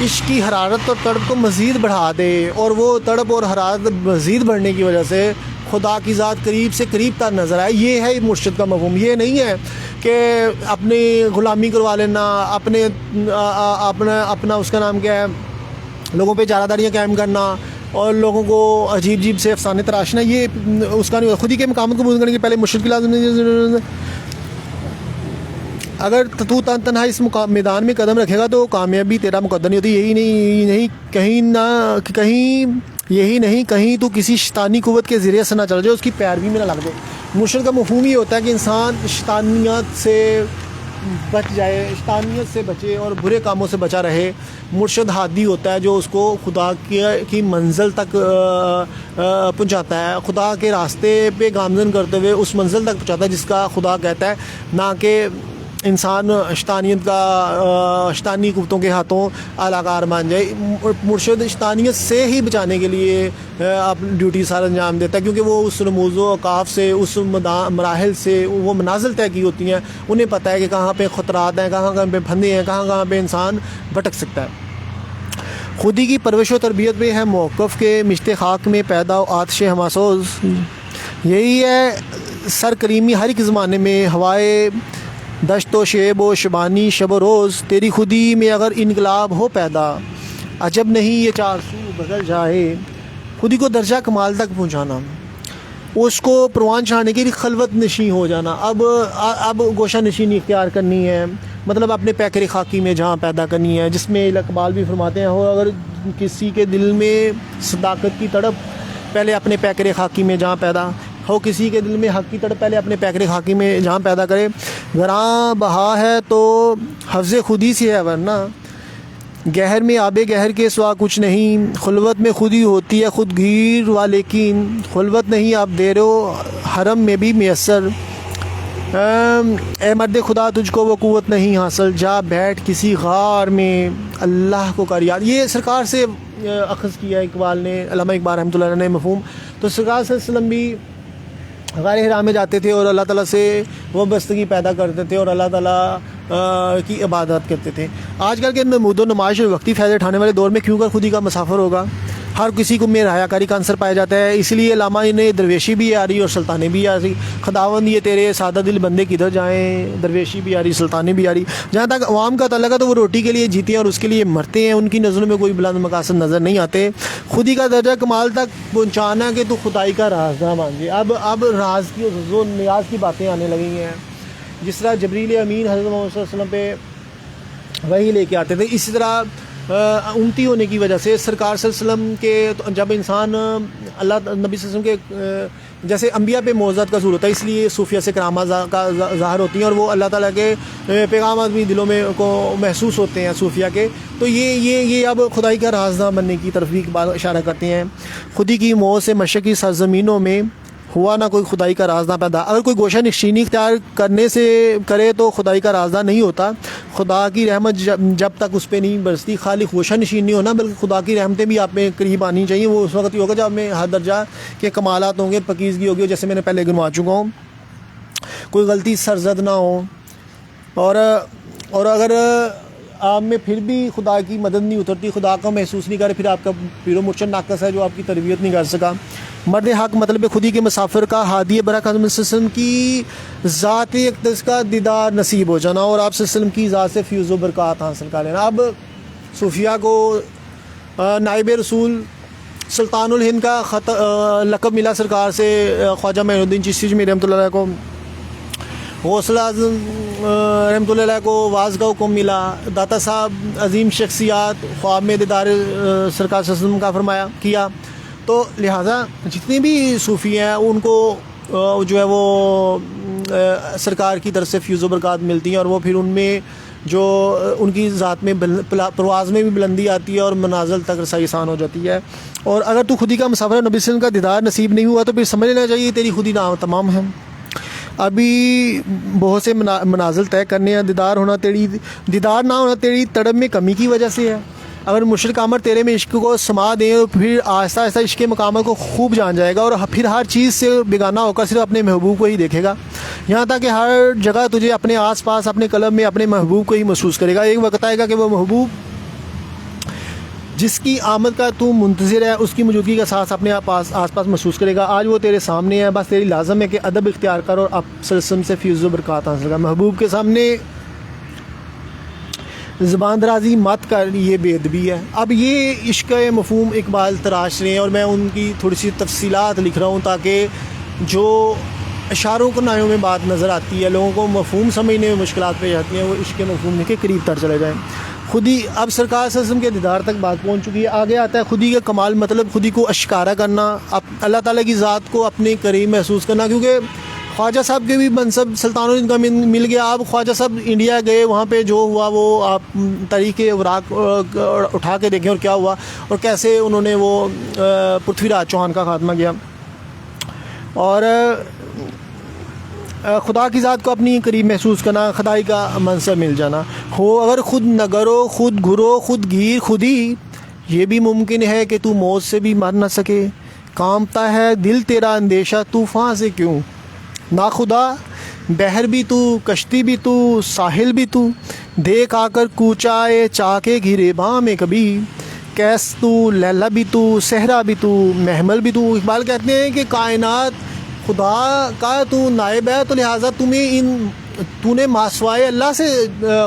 [SPEAKER 1] عشق کی حرارت اور تڑپ کو مزید بڑھا دے، اور وہ تڑپ اور حرارت مزید بڑھنے کی وجہ سے خدا کی ذات قریب سے قریب تر نظر آئے۔ یہ ہے مرشد کا مفہوم، یہ نہیں ہے کہ اپنی غلامی کروا لینا، اپنا اس کا نام کیا ہے، لوگوں پہ جارہ داریاں قائم کرنا اور لوگوں کو عجیب عجیب سے افسانے تراشنا، یہ اس کا نہیں ہوتا۔ خودی کے مقامات کو بلند کرنے کے پہلے مرشد کی لازم نہیں۔ اگر تو تنہا اس میدان میں قدم رکھے گا تو کامیابی تیرا مقدر نہیں ہوتی۔ یہی نہیں کہیں تو کسی شیطانی قوت کے ذریعے سے نہ چل جائے، اس کی پیروی میں نہ لگ جائے۔ مرشد کا مفہوم یہ ہوتا ہے کہ انسان شیطانیت سے بچ جائے، شیطانیت سے بچے اور برے کاموں سے بچا رہے۔ مرشد ہادی ہوتا ہے جو اس کو خدا کی منزل تک پہنچاتا ہے، خدا کے راستے پہ گامزن کرتے ہوئے اس منزل تک پہنچاتا ہے جس کا خدا کہتا ہے، نہ کہ انسان شیطانی قوتوں کے ہاتھوں اعلیٰ مان جائے۔ مرشد شیطانیت سے ہی بچانے کے لیے اپنی ڈیوٹی سارا انجام دیتا ہے، کیونکہ وہ اس رموز و اوقاف سے، اس مراحل سے وہ منازل طے کی ہوتی ہیں، انہیں پتہ ہے کہ کہاں پہ خطرات ہیں، کہاں پہ پھندے ہیں، کہاں پہ انسان بھٹک سکتا ہے۔ خودی کی پرورش و تربیت میں ہے موقف کے مشت خاک میں پیدا و آتش ہماسوز. یہی ہے سر کریمی ہر ایک زمانے میں ہوائے دشت و شیب و شبانی شب و روز. تیری خودی میں اگر انقلاب ہو پیدا عجب نہیں یہ چار سو بدل جائے. خودی کو درجہ کمال تک پہنچانا, اس کو پروان چڑھانے کے لیے خلوت نشین ہو جانا. اب گوشہ نشینی اختیار کرنی ہے, مطلب اپنے پیکر خاکی میں جہاں پیدا کرنی ہے, جس میں اقبال بھی فرماتے ہیں ہو اگر کسی کے دل میں صداقت کی تڑپ پہلے اپنے پیکر خاکی میں جہاں پیدا ہو, کسی کے دل میں حق کی تڑپ پہلے اپنے پیکر خاکی میں جہاں پیدا کرے. گراں بہا ہے تو حفظ خودی سے ہے, ورنہ گہر میں آب گہر کے سوا کچھ نہیں. خلوت میں خودی ہوتی ہے خود گیر و لیکن خلوت نہیں اب دیر و حرم میں بھی میسر. اے مرد خدا تجھ کو وہ قوت نہیں حاصل, جا بیٹھ کسی غار میں اللہ کو کر یاد. یہ سرکار سے اخذ کیا اقبال نے, علامہ اقبال رحمۃ اللہ علیہ نے مفہوم. تو سرکار صلی اللہ علیہ وسلم بھی غار حرا میں جاتے تھے اور اللہ تعالیٰ سے وابستگی پیدا کرتے تھے اور اللہ تعالیٰ کی عبادت کرتے تھے. آج کل کے نمود و نمائش اور وقتی فائدے اٹھانے والے دور میں کیوں کر خودی کا مسافر ہوگا. ہر کسی کو میں رہا کاری کا عنصر پایا جاتا ہے, اس لیے علامہ نے درویشی بھی آ رہی اور سلطانی بھی آ رہی. خداوند یہ تیرے سادہ دل بندے کدھر جائیں, درویشی بھی آ رہی سلطانی بھی آ رہی. جہاں تک عوام کا تعلق ہے تو وہ روٹی کے لیے جیتے ہیں اور اس کے لیے مرتے ہیں, ان کی نظروں میں کوئی بلند مقاصد نظر نہیں آتے. خودی کا درجہ کمال تک پہنچانا کہ تو خدائی کا رازداں مانگے. اب راز کی و نیاز کی باتیں آنے لگی ہیں, جس طرح جبریل امین حضرت محمد صلی اللہ علیہ وسلم پہ وہی لے کے آتے تھے. اسی طرح امتی ہونے کی وجہ سے سرکار صلی اللہ علیہ وسلم کے جب انسان اللہ نبی صلی اللہ علیہ وسلم کے جیسے انبیاء پہ معجزات کا ظہور ہوتا ہے, اس لیے صوفیہ سے کرامات کا ظاہر ہوتی ہیں اور وہ اللہ تعالیٰ کے پیغامات بھی دلوں میں کو محسوس ہوتے ہیں صوفیہ کے. تو یہ اب خدائی کا رازداں بننے کی طرف بھی اشارہ کرتے ہیں. خودی کی موت سے مشرقی سرزمینوں میں ہوا نہ کوئی خدائی کا رازداں پیدا. اگر کوئی گوشہ نشینی اختیار کرنے سے کرے تو خدائی کا رازداں نہیں ہوتا. خدا کی رحمت جب تک اس پہ نہیں برستی, خالی گوشہ نشین نہیں ہونا بلکہ خدا کی رحمتیں بھی آپ میں قریب آنی چاہیے. وہ اس وقت ہی ہوگا جب میں ہر درجہ کے کمالات ہوں گے, پاکیزگی ہوگی, جیسے میں نے پہلے گنوا چکا ہوں, کوئی غلطی سرزد نہ ہو. اور اگر آپ میں پھر بھی خدا کی مدد نہیں اترتی, خدا کا محسوس نہیں کرے, پھر آپ کا پیر و مرشد ناقص ہے جو آپ کی تربیت نہیں کر سکا. مرد حق مطلب خودی کے مسافر کا ہادی برکت صلی اللہ علیہ وسلم کی ذات اقدس کا دیدار نصیب ہو جانا اور آپ صلی اللہ علیہ وسلم کی ذات سے فیض و برکات حاصل کر لینا. اب صوفیہ کو نائب رسول سلطان الہند کا لقب ملا سرکار سے, خواجہ معین الدین چشتی میں رحمۃ اللہ علیہ کو, غوث اعظم رحمۃ اللہ علیہ کو واز کا حکم ملا. داتا صاحب عظیم شخصیات خواب میں دیدار سرکار صلی اللہ علیہ وسلم کا فرمایا کیا. تو لہٰذا جتنے بھی صوفی ہیں ان کو جو ہے وہ سرکار کی طرف سے فیض و برکات ملتی ہیں اور وہ پھر ان میں جو ان کی ذات میں پرواز میں بھی بلندی آتی ہے اور منازل تک رسائی آسان ہو جاتی ہے. اور اگر تو خودی کا مسافر نبی صلی اللہ علیہ وسلم کا دیدار نصیب نہیں ہوا تو پھر سمجھ لینا چاہیے تیری خودی نام تمام ہے. ابھی بہت سے منازل طے کرنے ہیں, دیدار نہ ہونا تیری تڑپ میں کمی کی وجہ سے ہے. اگر مشرق عامر تیرے میں عشق کو سما دیں تو پھر آہستہ آہستہ عشق کے مقامات کو خوب جان جائے گا اور پھر ہر چیز سے بیگانہ ہو کر صرف اپنے محبوب کو ہی دیکھے گا, یہاں تک کہ ہر جگہ تجھے اپنے آس پاس اپنے قلب میں اپنے محبوب کو ہی محسوس کرے گا. ایک وقت آئے گا کہ وہ محبوب جس کی آمد کا تو منتظر ہے اس کی موجودگی کا ساتھ اپنے آس پاس محسوس کرے گا. آج وہ تیرے سامنے ہے, بس تیری لازم ہے کہ ادب اختیار کر اور آپ صلی اللہ علیہ وسلم سے فیض و برکات حاصل کر. محبوب کے سامنے زبان درازی مت کر, یہ بے ادبی ہے. اب یہ عشق مفہوم اقبال تراش رہے ہیں اور میں ان کی تھوڑی سی تفصیلات لکھ رہا ہوں تاکہ جو اشاروں کو نایوں میں بات نظر آتی ہے, لوگوں کو مفہوم سمجھنے میں مشکلات پیش آتی ہیں, وہ عشق مفہوم کے قریب تر چلے جائیں. خودی اب سرکار صلی اللہ علیہ وسلم کے دیدار تک بات پہنچ چکی ہے. آگے آتا ہے خودی کا کمال مطلب خودی کو اشکارا کرنا, اللہ تعالیٰ کی ذات کو اپنے قریب محسوس کرنا. کیونکہ خواجہ صاحب کے بھی منصب سلطان الہند کا مل گیا. آپ خواجہ صاحب انڈیا گئے, وہاں پہ جو ہوا وہ آپ تاریخ اوراق اٹھا کے دیکھیں اور کیا ہوا اور کیسے انہوں نے وہ پرتھوی راج چوہان کا خاتمہ کیا. اور خدا کی ذات کو اپنی قریب محسوس کرنا, خدائی کا منصب مل جانا. ہو اگر خود نگرو خود گھرو خود گیر خودی, یہ بھی ممکن ہے کہ تو موت سے بھی مر نہ سکے. کامتا ہے دل تیرا اندیشہ طوفان سے کیوں, نا خدا بحر بھی تو کشتی بھی تو ساحل بھی تو, دیکھ آ کر کوچائے چاکے گھرے باں میں کبھی. کیس تو، لیلا بھی تو، صحرا بھی تو، محمل بھی تو. اقبال کہتے ہیں کہ کائنات خدا کا تو نائب ہے، تو لہٰذا تو نے ماسوائے اللہ سے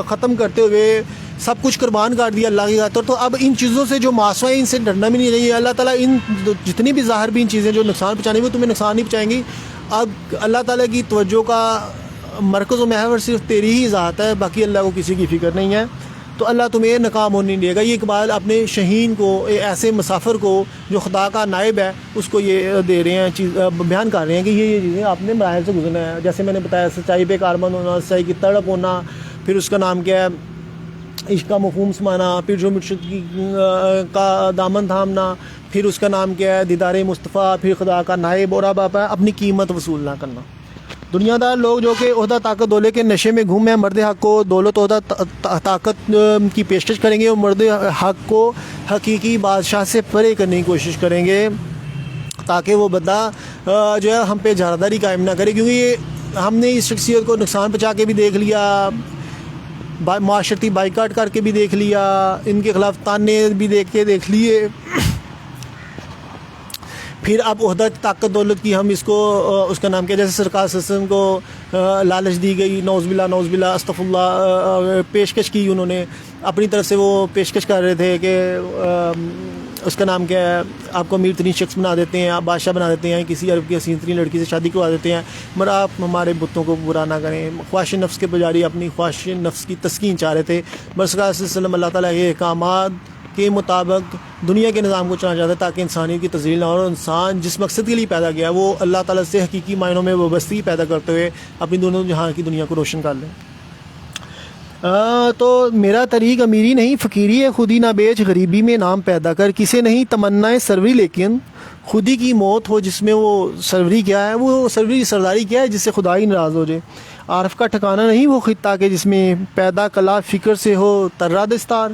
[SPEAKER 1] ختم کرتے ہوئے سب کچھ قربان کر دیا اللہ کی خاطر. تو اب ان چیزوں سے جو ماسوائے ان سے ڈرنا بھی نہیں رہی ہے. اللہ تعالیٰ ان جتنی بھی ظاہر بھی ان چیزیں جو نقصان پہنچانی وہ تمہیں نقصان نہیں پہنچائیں گی. اب اللہ تعالیٰ کی توجہ کا مرکز و محور صرف تیری ہی ذات ہے، باقی اللہ کو کسی کی فکر نہیں ہے. تو اللہ تمہیں ناکام ہونے نہیں دے گا. یہ اقبال اپنے شہین کو، ایسے مسافر کو جو خدا کا نائب ہے، اس کو یہ دے رہے ہیں، بیان کر رہے ہیں کہ یہ چیزیں آپ نے مراحل سے گزرنا ہے. جیسے میں نے بتایا، سچائی پہ کاربند ہونا، سچائی کی تڑپ ہونا، پھر اس کا نام کیا ہے، عشق کا مفہوم سمانا، پھر جو مرشد کا دامن تھامنا، پھر اس کا نام کیا ہے دیدار مصطفیٰ، پھر خدا کا نائب، اور اب اپنی قیمت وصول نہ کرنا. دنیا دار لوگ جو کہ عہدہ طاقت دولت کے نشے میں گھوم ہیں، مرد حق کو دولت عہدہ طاقت کی پیشکش کریں گے، اور مرد حق کو حقیقی بادشاہ سے پرے کرنے کی کوشش کریں گے، تاکہ وہ بندہ جو ہے ہم پہ جھارداری قائم نہ کرے. کیونکہ یہ ہم نے اس شخصیت کو نقصان پہنچا کے بھی دیکھ لیا، معاشرتی بائیکاٹ کر کے بھی دیکھ لیا، ان کے خلاف تانے بھی دیکھ لیے. پھر اب عہدہ طاقت دولت کی ہم اس کو، اس کا نام کیا، جیسے سرکار صلی اللہ علیہ وسلم کو لالچ دی گئی، نعوذ باللہ استغفر اللہ، پیشکش کی انہوں نے اپنی طرف سے. وہ پیشکش کر رہے تھے کہ اس کا نام کیا ہے، آپ کو امیر ترین شخص بنا دیتے ہیں، آپ بادشاہ بنا دیتے ہیں، کسی عرب کی حسین ترین لڑکی سے شادی کروا دیتے ہیں، مگر آپ ہمارے بتوں کو برا نہ کریں. خواہش نفس کے بجاری اپنی خواہش نفس کی تسکین چاہ رہے تھے. سرکار صلی اللہ علیہ وسلم اللہ تعالیٰ کے احکامات کے مطابق دنیا کے نظام کو چلانا چاہتا ہے، تاکہ انسانیت کی تزلیل نہ ہو، اور انسان جس مقصد کے لیے پیدا گیا وہ اللہ تعالیٰ سے حقیقی معنوں میں وابستگی پیدا کرتے ہوئے اپنی دونوں جہاں کی دنیا کو روشن کر لیں. تو میرا طریق امیری نہیں فقیری ہے، خودی نہ بیچ غریبی میں نام پیدا کر، کسے نہیں تمنا سروری لیکن خودی کی موت ہو جس میں وہ سروری کیا ہے، وہ سروری سرداری کیا ہے جس سے خدا ہی ناراض ہو جائے. عارف کا ٹھکانہ نہیں وہ خطہ کہ جس میں پیدا کلا فکر سے ہو ترا دستار،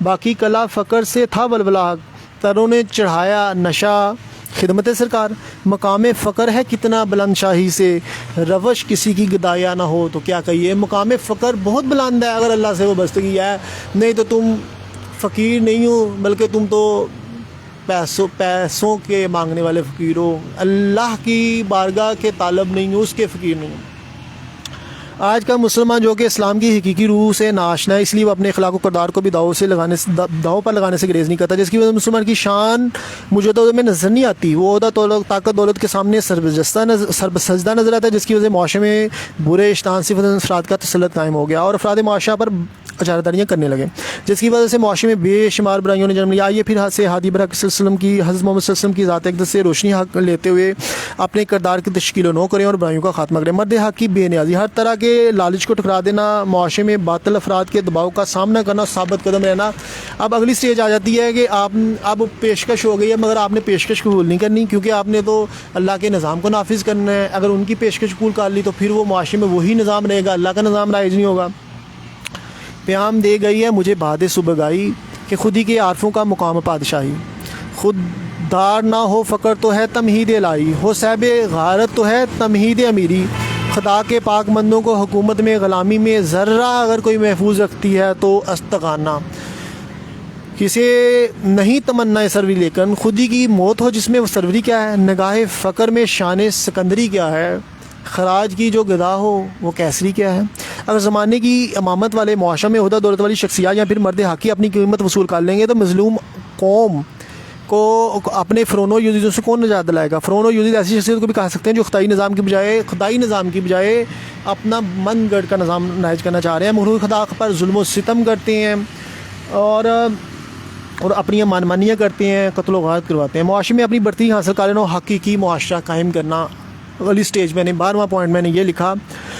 [SPEAKER 1] باقی کلا فقر سے تھا ولولہ، تروں نے چڑھایا نشہ خدمت سرکار. مقام فقر ہے کتنا بلند شاہی سے، روش کسی کی گدایا نہ ہو تو کیا کہیے. مقام فقر بہت بلند ہے اگر اللہ سے وابستگی ہے، نہیں تو تم فقیر نہیں ہو، بلکہ تم تو پیسوں کے مانگنے والے فقیر ہو، اللہ کی بارگاہ کے طالب نہیں ہو، اس کے فقیر نہیں ہو. آج کا مسلمان جو کہ اسلام کی حقیقی روح سے ناشنا ہے، اس لیے وہ اپنے اخلاق و کردار کو بھی داؤ پر لگانے سے گریز نہیں کرتا، جس کی وجہ سے مسلمان کی شان مجھے تو میں نظر نہیں آتی. وہ عہدہ طاقت دولت کے سامنے سربسجدہ نظر آتا ہے، جس کی وجہ سے معاشرے میں برے اشتہان صفت افراد کا تسلط قائم ہو گیا، اور افراد معاشرہ پر اجارہ کرنے لگے، جس کی وجہ سے معاشرے میں بے شمار برائیوں نے جنم لیا. آئیے پھر سے ہادی برحق صلی اللہ علیہ وسلم کی، حضرت محمد صلی اللہ علیہ وسلم کی ذات اقدس سے روشنی حق لیتے ہوئے اپنے کردار کی تشکیل و نو کریں اور برائیوں کا خاتمہ کریں. مرد حق کی بے نیازی، ہر طرح کے لالچ کو ٹکرا دینا، معاشرے میں باطل افراد کے دباؤ کا سامنا کرنا، ثابت قدم رہنا. اب اگلی سٹیج آ جاتی ہے کہ آپ اب پیشکش ہو گئی ہے، مگر آپ نے پیشکش قبول نہیں کرنی، کیونکہ آپ نے تو اللہ کے نظام کو نافذ کرنا ہے. اگر ان کی پیشکش قبول کر لی تو پھر وہ معاشرے میں وہی نظام رہے گا، اللہ کا نظام رائج نہیں ہوگا. پیام دے گئی ہے مجھے باد صبح گائی کہ خودی کے عارفوں کا مقام پادشاہی. خود دار نہ ہو فقر تو ہے تمہید الہی، ہو صاحب غارت تو ہے تمہید امیری. خدا کے پاک بندوں کو حکومت میں غلامی میں ذرہ اگر کوئی محفوظ رکھتی ہے تو استغانہ. کسے نہیں تمنا سروری لیکن خودی کی موت ہو جس میں وہ سروری کیا ہے. نگاہ فقر میں شان سکندری کیا ہے، خراج کی جو گدا ہو وہ کیسری کیا ہے. اگر زمانے کی امامت والے معاشرے میں عہدہ دولت والی شخصیات یا پھر مرد حقی اپنی قیمت وصول کر لیں گے تو مظلوم قوم کو اپنے فرعون و یزیدوں سے کون نجات دلائے گا. فرعون و یزید ایسی شخصیت کو بھی کہہ سکتے ہیں جو خدائی نظام کی بجائے اپنا من گڑھ کا نظام نائج کرنا چاہ رہے ہیں، مخلوق خدا پر ظلم و ستم کرتے ہیں اور اپنی مانمانیاں کرتے ہیں، قتل و غارت کرواتے ہیں. معاشرے میں اپنی برتری حاصل کرنا اور حقیقی معاشرہ قائم کرنا. اگلی سٹیج میں نے 12واں پوائنٹ میں نے یہ لکھا،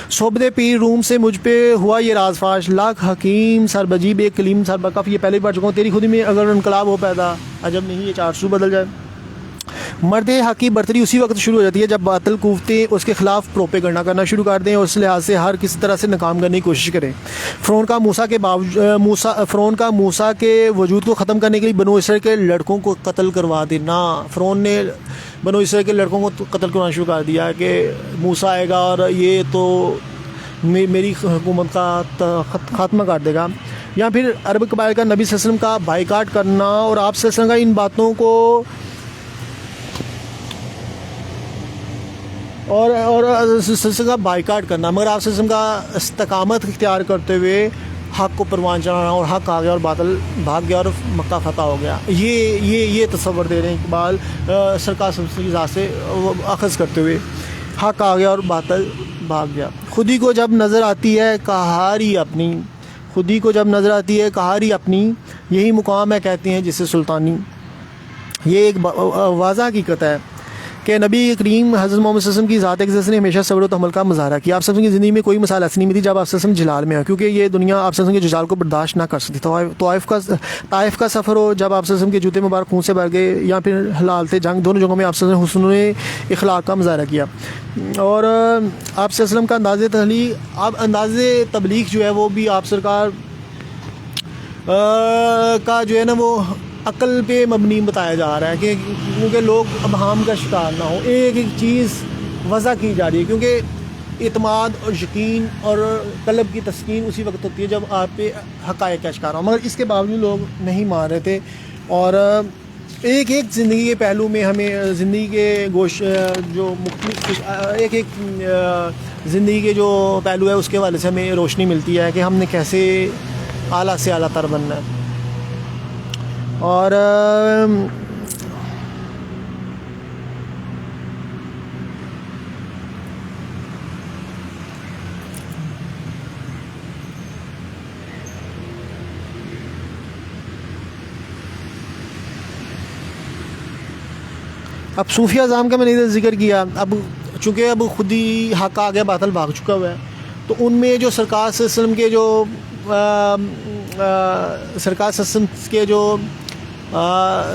[SPEAKER 1] صحبت پیر روم سے مجھ پہ ہوا یہ راز فاش، لاکھ حکیم سر بجیب ایک کلیم سر بکف. یہ پہلے بھی پڑھ چکا ہوں. تیری خودی میں اگر انقلاب ہو پیدا عجب نہیں یہ 400 بدل جائے. مرد حق کی برتری اسی وقت شروع ہو جاتی ہے جب باطل قوتیں اس کے خلاف پروپیگنڈا کرنا شروع کر دیں اور اس لحاظ سے ہر کسی طرح سے ناکام کرنے کی کوشش کریں. فرعون کا موسیٰ کے وجود کو ختم کرنے کے لیے بنو اسرائیل کے لڑکوں کو قتل کروا دینا. فرعون نے بنو اسرائیل کے لڑکوں کو قتل کرنا شروع کر دیا کہ موسیٰ آئے گا اور یہ تو میری حکومت کا خاتمہ کر دے گا. یا پھر عرب قبائل کا نبی صلی اللہ علیہ وسلم کا بائیکاٹ کرنا اور آپ صلی اللہ علیہ وسلم کا ان باتوں کو اور سلسلہ کا بائیکاٹ کرنا، مگر آپ صلی اللہ علیہ وسلم کا استقامت اختیار کرتے ہوئے حق کو پروان چڑھانا، اور حق آ گیا اور باطل بھاگ گیا اور مکہ فتح ہو گیا. یہ تصور دے رہے ہیں اقبال سرکار صلی اللہ علیہ وسلم کی ذات سے اخذ کرتے ہوئے. حق آ گیا اور باطل بھاگ گیا. خودی کو جب نظر آتی ہے کہاری اپنی، خودی کو جب نظر آتی ہے کہاری اپنی، یہی مقام ہے کہتے ہیں جسے سلطانی. یہ ایک واضح حقیقت ہے کہ نبی کریم حضرت محمد صلی اللہ علیہ وسلم کی ذات اقدس نے ہمیشہ صبر و تحمل کا مظاہرہ کیا. آپ صلی اللہ علیہ وسلم کی زندگی میں کوئی مثال ایسی نہیں ملی جب آپ صلی اللہ علیہ وسلم جلال میں ہو، کیونکہ یہ دنیا آپ صلی اللہ علیہ وسلم کے جلال کو برداشت نہ کر سکتی. طائف کا سفر ہو جب آپ صلی اللہ علیہ وسلم کے جوتے مبارک خون سے بھر گئے، یا پھر حالت جنگ، دونوں جگہوں میں آپ صلی اللہ علیہ وسلم حسن اخلاق کا مظاہرہ کیا. اور آپ صلی اللہ علیہ وسلم کا انداز تبلیغ جو ہے وہ بھی آپ سرکار کا جو ہے نا وہ عقل پہ مبنی بتایا جا رہا ہے، کہ کیونکہ لوگ ابہام کا شکار نہ ہوں. ایک ایک چیز وضع کی جا رہی ہے، کیونکہ اعتماد اور یقین اور قلب کی تسکین اسی وقت ہوتی ہے جب آپ پہ حقائق کا شکار ہو. مگر اس کے باوجود لوگ نہیں مان رہے تھے، اور ایک ایک زندگی کے پہلو میں ہمیں زندگی کے جو مختلف ایک زندگی کے جو پہلو ہے اس کے حوالے سے ہمیں روشنی ملتی ہے کہ ہم نے کیسے اعلیٰ سے اعلیٰ تر بننا ہے. اور اب صوفیہ اعظام کا میں نے ذکر کیا. اب چونکہ اب خود ہی حق آ گیا باطل بھاگ چکا ہوا ہے، تو ان میں جو سرکار صلی اللہ علیہ وسلم کے جو سرکار صلی اللہ علیہ وسلم کے جو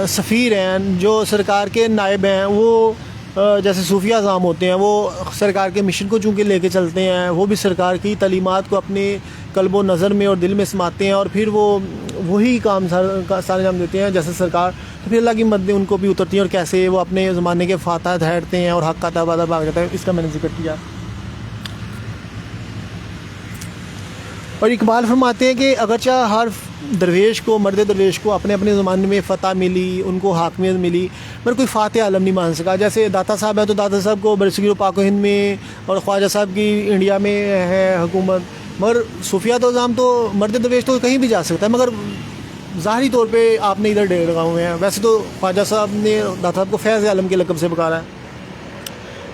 [SPEAKER 1] سفیر ہیں، جو سرکار کے نائب ہیں، وہ جیسے صوفیہ اعظام ہوتے ہیں، وہ سرکار کے مشن کو چونکہ لے کے چلتے ہیں، وہ بھی سرکار کی تعلیمات کو اپنے قلب و نظر میں اور دل میں سماتے ہیں، اور پھر وہی کام سارے انجام دیتے ہیں جیسے سرکار. تو پھر اللہ کی مددیں ان کو بھی اترتی ہیں، اور کیسے وہ اپنے زمانے کے فاتح ٹھہرتے ہیں اور حق کا تبادلہ بھاگ جاتا ہے، اس کا میں نے ذکر کیا. اور اقبال فرماتے ہیں کہ اگرچہ ہر درویش کو، مرد درویش کو اپنے اپنے زمانے میں فتح ملی، ان کو حاکمیت ملی، مگر کوئی فاتح عالم نہیں مان سکا. جیسے داتا صاحب ہیں تو داتا صاحب کو برصغیر پاک و ہند میں، اور خواجہ صاحب کی انڈیا میں ہے حکومت، مگر صوفیہ اعظام تو مرد درویش تو کہیں بھی جا سکتا ہے، مگر ظاہری طور پہ آپ نے ادھر ڈیڑھ لگائے ہوئے ہیں. ویسے تو خواجہ صاحب نے داتا صاحب کو فیض عالم کے لقب سے پکارا ہے.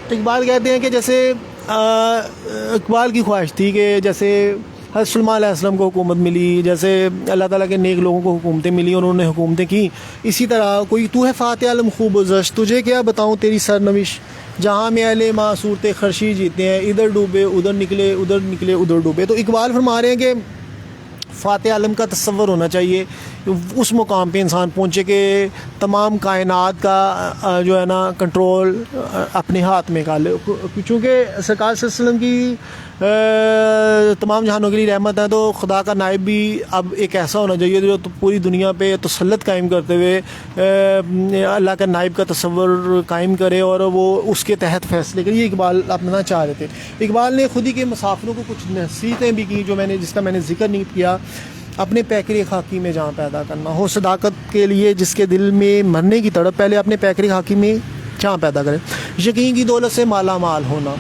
[SPEAKER 1] تو اقبال کہتے ہیں کہ جیسے اقبال کی خواہش تھی کہ جیسے حضرت سلیمان علیہ السلام کو حکومت ملی، جیسے اللہ تعالیٰ کے نیک لوگوں کو حکومتیں ملی اور انہوں نے حکومتیں کی، اسی طرح کوئی تو ہے فاتح عالم خوب و زشت، تجھے کیا بتاؤں تیری سرنوشت، جہاں میں اہل ماں صورت خرشی جیتے ہیں، ادھر ڈوبے ادھر نکلے، ادھر نکلے ادھر ڈوبے. تو اقبال فرما رہے ہیں کہ فاتح عالم کا تصور ہونا چاہیے، اس مقام پہ انسان پہنچے کہ تمام کائنات کا جو ہے نا کنٹرول اپنے ہاتھ میں کر لے. چونکہ سرکار صلی اللہ علیہ وسلم کی تمام جہانوں کے لیے رحمت ہے، تو خدا کا نائب بھی اب ایک ایسا ہونا چاہیے جو پوری دنیا پہ تسلط قائم کرتے ہوئے اللہ کا نائب کا تصور قائم کرے اور وہ اس کے تحت فیصلے کرے. یہ اقبال اپنا چاہ رہے تھے. اقبال نے خود ہی کے مسافروں کو کچھ نصیحتیں بھی کی جس کا میں نے ذکر نہیں کیا. اپنے پیکری خاکی میں جہاں پیدا کرنا ہو صداقت کے لیے، جس کے دل میں مرنے کی تڑپ، پہلے اپنے پیکری خاکی میں جہاں پیدا کرے. یقین کی دولت سے مالا مال ہونا،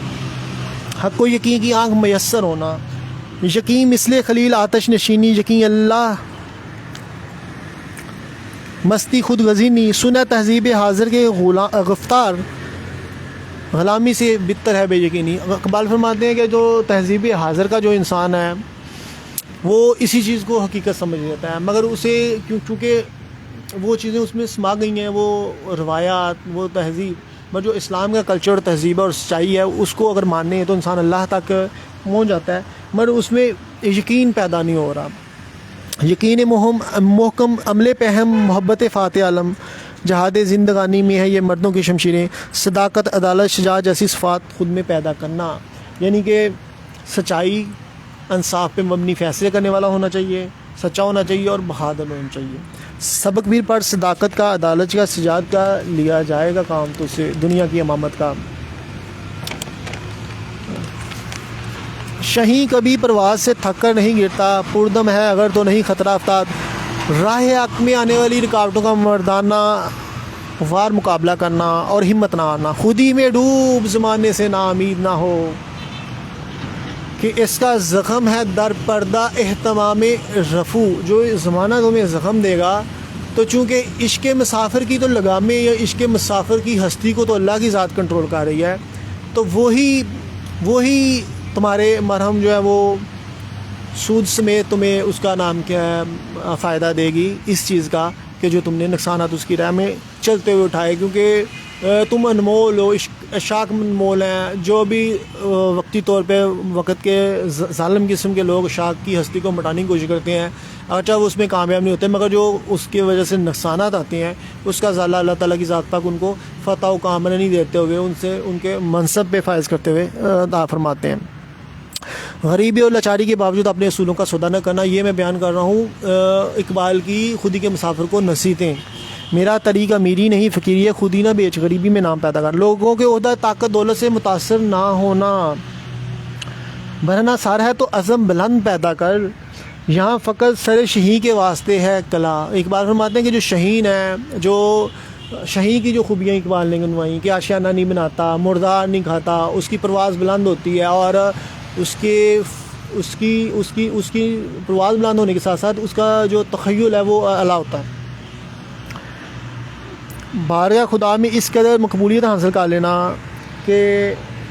[SPEAKER 1] حق و یقین کی آنکھ میسر ہونا، یقین مثل خلیل آتش نشینی، یقین اللہ مستی خود غزینی، سنہ تہذیب حاضر کے گفتار غلامی سے بہتر ہے بے یقینی. اقبال فرماتے ہیں کہ جو تہذیب حاضر کا جو انسان ہے وہ اسی چیز کو حقیقت سمجھ لیتا ہے، مگر اسے چونکہ وہ چیزیں اس میں سما گئی ہیں، وہ روایات، وہ تہذیب، مگر جو اسلام کا کلچر، تہذیب اور سچائی ہے، اس کو اگر ماننے تو انسان اللہ تک پہنچ جاتا ہے، مگر اس میں یقین پیدا نہیں ہو رہا. یقین محکم عمل پہم محبت فاتح عالم، جہاد زندگانی میں ہے یہ مردوں کی شمشیریں، صداقت عدالت شجاعت جیسی صفات خود میں پیدا کرنا. یعنی کہ سچائی، انصاف پہ مبنی فیصلے کرنے والا ہونا چاہیے، سچا ہونا چاہیے اور بہادر ہونا چاہیے. سبق بھی پر صداقت کا، عدالت کا، شجاعت کا لیا جائے گا کام تو اسے دنیا کی امامت کا. شہیں کبھی پرواز سے تھک کر نہیں گرتا، پردم ہے اگر تو نہیں خطرہ افتاد، راہ حق میں آنے والی رکاوٹوں کا مردانہ وار مقابلہ کرنا اور ہمت نہ آنا، خودی میں ڈوب زمانے سے نا امید نہ ہو کہ اس کا زخم ہے در پردہ اہتمام رفو، جو زمانہ تمہیں زخم دے گا تو چونکہ عشق مسافر کی تو لگامیں یا عشق مسافر کی ہستی کو تو اللہ کی ذات کنٹرول کر رہی ہے، تو وہی تمہارے مرہم جو ہے وہ سود سمیت تمہیں اس کا نام کیا ہے فائدہ دے گی اس چیز کا کہ جو تم نے نقصانات اس کی راہ میں چلتے ہوئے اٹھائے، کیونکہ تم انمول ہو، اشاک انمول ہیں، جو بھی وقتی طور پہ وقت کے ظالم قسم کے لوگ اشاک کی ہستی کو مٹانے کی کوشش کرتے ہیں، اگرچہ وہ اس میں کامیاب نہیں ہوتے، مگر جو اس کی وجہ سے نقصانات آتے ہیں اس کا ضالع اللہ تعالیٰ کی ذات پاک ان کو فتح و کامل نہیں دیتے ہوئے ان سے ان کے منصب پہ فائز کرتے ہوئے عطا فرماتے ہیں۔ غریبی اور لاچاری کے باوجود اپنے اصولوں کا سودا نہ کرنا، یہ میں بیان کر رہا ہوں اقبال کی خودی کے مسافر کو نصیحتیں۔ میرا طریق امیری نہیں فقیری ہے، خودی نہ بیچ غریبی میں نام پیدا کر، لوگوں کے عہدہ طاقت دولت سے متاثر نہ ہونا، بھرنا سار ہے تو عزم بلند پیدا کر، یہاں فقط سر شہین کے واسطے ہے کلا۔ اقبال فرماتے ہیں کہ جو شہین ہے، جو شہین کی جو خوبیاں اقبال نے گنوائیں کہ آشیانہ نہیں بناتا، مردار نہیں کھاتا، اس کی پرواز بلند ہوتی ہے اور اس کی پرواز بلند ہونے کے ساتھ ساتھ اس کا جو تخیل ہے وہ اعلیٰ ہوتا ہے۔ بارگاہ خدا میں اس قدر مقبولیت حاصل کر لینا کہ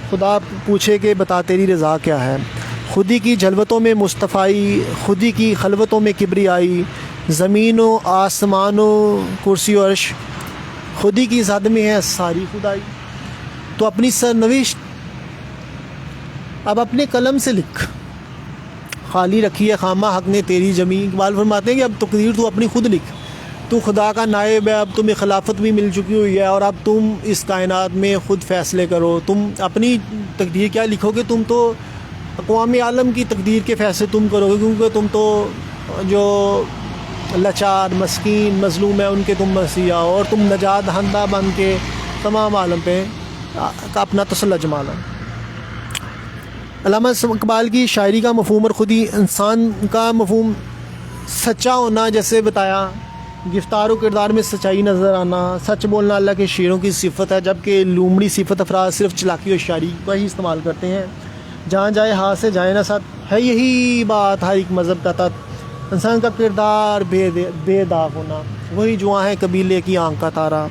[SPEAKER 1] خدا پوچھے کہ بتا تیری رضا کیا ہے، خودی کی جلوتوں میں مصطفائی، خودی کی خلوتوں میں کبریائی، زمین و آسمان و کرسی و عرش، خودی کی ذات میں ہے ساری خدائی، تو اپنی سرنوشت اب اپنے قلم سے لکھ، خالی رکھی ہے خامہ حق نے تیری جمی۔ اقبال فرماتے ہیں کہ اب تقدیر تو اپنی خود لکھ، تو خدا کا نائب ہے، اب تمہیں خلافت بھی مل چکی ہوئی ہے اور اب تم اس کائنات میں خود فیصلے کرو، تم اپنی تقدیر کیا لکھو گے، تم تو اقوام عالم کی تقدیر کے فیصلے تم کرو گے، کیونکہ تم تو جو لاچار مسکین مظلوم ہے ان کے تم مسیحا ہو، اور تم نجات دہندہ بن کے تمام عالم پہ اپنا تسلط جمانا۔ علامہ اقبال کی شاعری کا مفہوم اور خودی انسان کا مفہوم سچا ہونا، جیسے بتایا گفتار و کردار میں سچائی نظر آنا، سچ بولنا اللہ کے شیروں کی صفت ہے، جبکہ لومڑی صفت افراد صرف چلاکی اور شاعری کا ہی استعمال کرتے ہیں، جہاں جائے ہاتھ سے جائے نہ ساتھ، ہے یہی بات ہر ایک مذہب کا تحت، انسان کا کردار بے داغ ہونا، وہی جواں ہے قبیلے کی آنکھ کا تارا،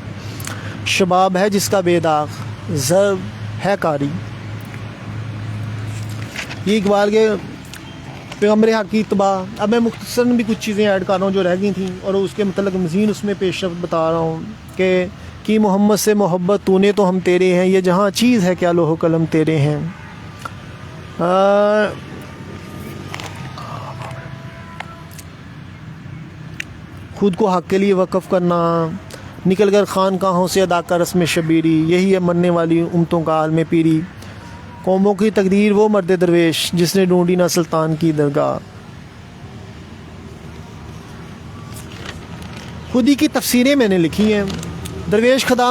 [SPEAKER 1] شباب ہے جس کا بے داغ، ضرب ہے کاری۔ یہ اقبال کے پیغمبر حق کی اتباع۔ اب میں مختصراً بھی کچھ چیزیں ایڈ کر رہا ہوں جو رہ گئی تھیں اور اس کے متعلق مزید اس میں پیش رفت بتا رہا ہوں کہ کی محمد سے محبت تو نے تو ہم تیرے ہیں، یہ جہاں چیز ہے کیا لوح و قلم تیرے ہیں۔ خود کو حق کے لیے وقف کرنا، نکل کر خانقاہوں سے ادا کر رسم شبیری، یہی ہے مرنے والی امتوں کا عالم پیری، قوموں کی تقدیر وہ مرد درویش جس نے ڈھونڈی نہ سلطان کی درگاہ۔ خودی کی تفسیریں میں نے لکھی ہیں، درویش خدا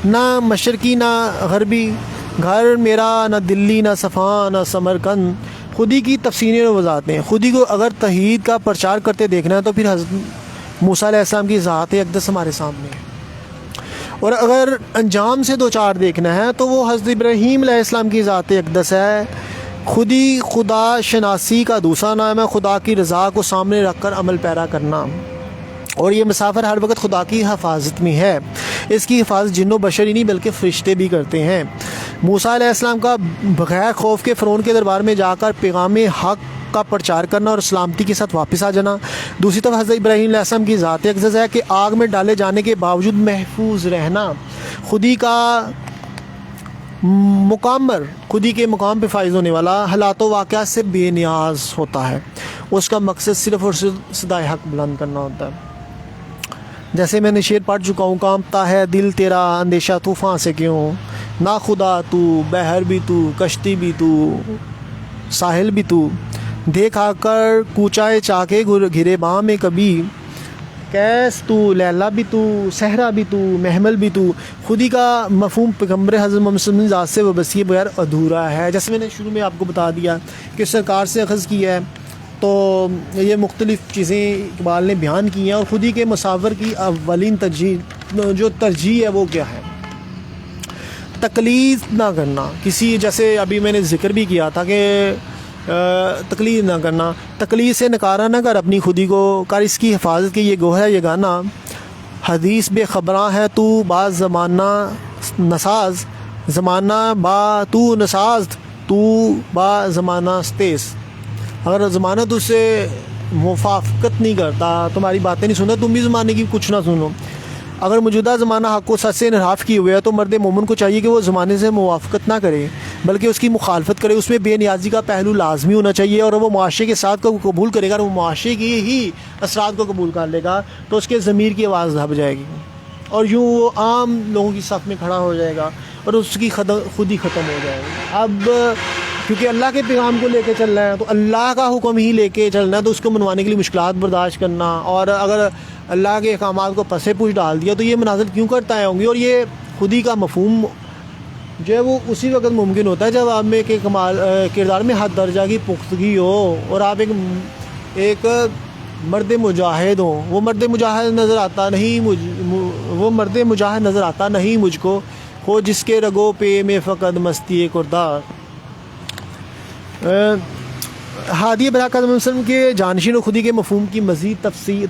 [SPEAKER 1] نہ مشرقی نہ غربی، گھر میرا نہ دلی نہ صفا نہ سمرقند، خودی کی تفسیریں اور وضاحتیں۔ خودی کو اگر توحید کا پرچار کرتے دیکھنا ہے تو پھر حضرت موسیٰ علیہ السلام کی ذات اقدس ہمارے سامنے ہے، اور اگر انجام سے دو چار دیکھنا ہے تو وہ حضرت ابراہیم علیہ السلام کی ذات اقدس ہے۔ خودی خدا شناسی کا دوسرا نام ہے، خدا کی رضا کو سامنے رکھ کر عمل پیرا کرنا، اور یہ مسافر ہر وقت خدا کی حفاظت میں ہے، اس کی حفاظت جن و بشر ہی نہیں بلکہ فرشتے بھی کرتے ہیں۔ موسیٰ علیہ السلام کا بغیر خوف کے فرعون کے دربار میں جا کر پیغام حق کا پرچار کرنا اور سلامتی کے ساتھ واپس آ جانا۔ دوسری طرف حضرت ابراہیم علیہ السلام کی ذات اقدس ہے کہ آگ میں ڈالے جانے کے باوجود محفوظ رہنا، خودی کا مقامر، خودی کے مقام پہ فائز ہونے والا، حالات و واقعات سے بے نیاز ہوتا ہے، اس کا مقصد صرف اور صرف صدائے حق بلند کرنا ہوتا ہے۔ جیسے میں نے شعر پڑھ چکا ہوں، کانپتا ہے دل تیرا اندیشہ طوفان سے کیوں، نا خدا تو، بحر بھی تو، کشتی بھی تو، ساحل بھی تو، دیکھ آ کر کوچائے چاکے گھرے باں میں کبھی، کیس تو، لیلا بھی تو، صحرا بھی تو، محمل بھی تو، خودی کا مفہوم پیغمبر حضرت محمد صلی اللہ علیہ وسلم ذات سے وابستگی بغیر ادھورا ہے. جیسے میں نے شروع میں آپ کو بتا دیا کہ سرکار سے اخذ کیا ہے، تو یہ مختلف چیزیں اقبال نے بیان کی ہیں. اور خودی کے مصور کی اولین ترجیح ہے وہ کیا ہے؟ تقلید نہ کرنا کسی، جیسے ابھی میں نے ذکر بھی کیا تھا کہ تقلید نہ کرنا، تقلید سے نکارا نہ کر اپنی خودی کو، کر اس کی حفاظت کی یہ گوہر یہ گانا. حدیث بے خبراں ہے تو با زمانہ نساز، زمانہ با تو نساز، تو با زمانہ ستیز. اگر زمانہ تجھ سے موافقت نہیں کرتا، تمہاری باتیں نہیں سنتا، تم بھی زمانے کی کچھ نہ سنو. اگر موجودہ زمانہ حق و سچ سے انحراف کیے ہوئے ہے تو مرد مومن کو چاہیے کہ وہ زمانے سے موافقت نہ کرے بلکہ اس کی مخالفت کرے. اس میں بے نیازی کا پہلو لازمی ہونا چاہیے اور وہ معاشرے کے ساتھ کو قبول کرے گا. اور وہ معاشرے کی ہی اثرات کو قبول کر لے گا تو اس کے ضمیر کی آواز دب جائے گی اور یوں وہ عام لوگوں کی صف میں کھڑا ہو جائے گا اور اس کی خود ہی ختم ہو جائے گا. اب کیونکہ اللہ کے پیغام کو لے کے چل رہا ہے تو اللہ کا حکم ہی لے کے چلنا ہے، تو اس کو منوانے کے لیے مشکلات برداشت کرنا، اور اگر اللہ کے احکامات کو پسے پوچھ ڈال دیا تو یہ منازل کیوں کرتا ہے ہوں گی. اور یہ خودی کا مفہوم جو ہے وہ اسی وقت ممکن ہوتا ہے جب آپ میں کہ کردار میں حد درجہ کی پختگی ہو اور آپ ایک مرد مجاہد ہوں. وہ مرد مجاہد نظر آتا نہیں مجھ کو، ہو جس کے رگوں پہ میں فقط مستی کردار. ہادی براکت وسلم کے جانشین و خودی کے مفہوم کی مزید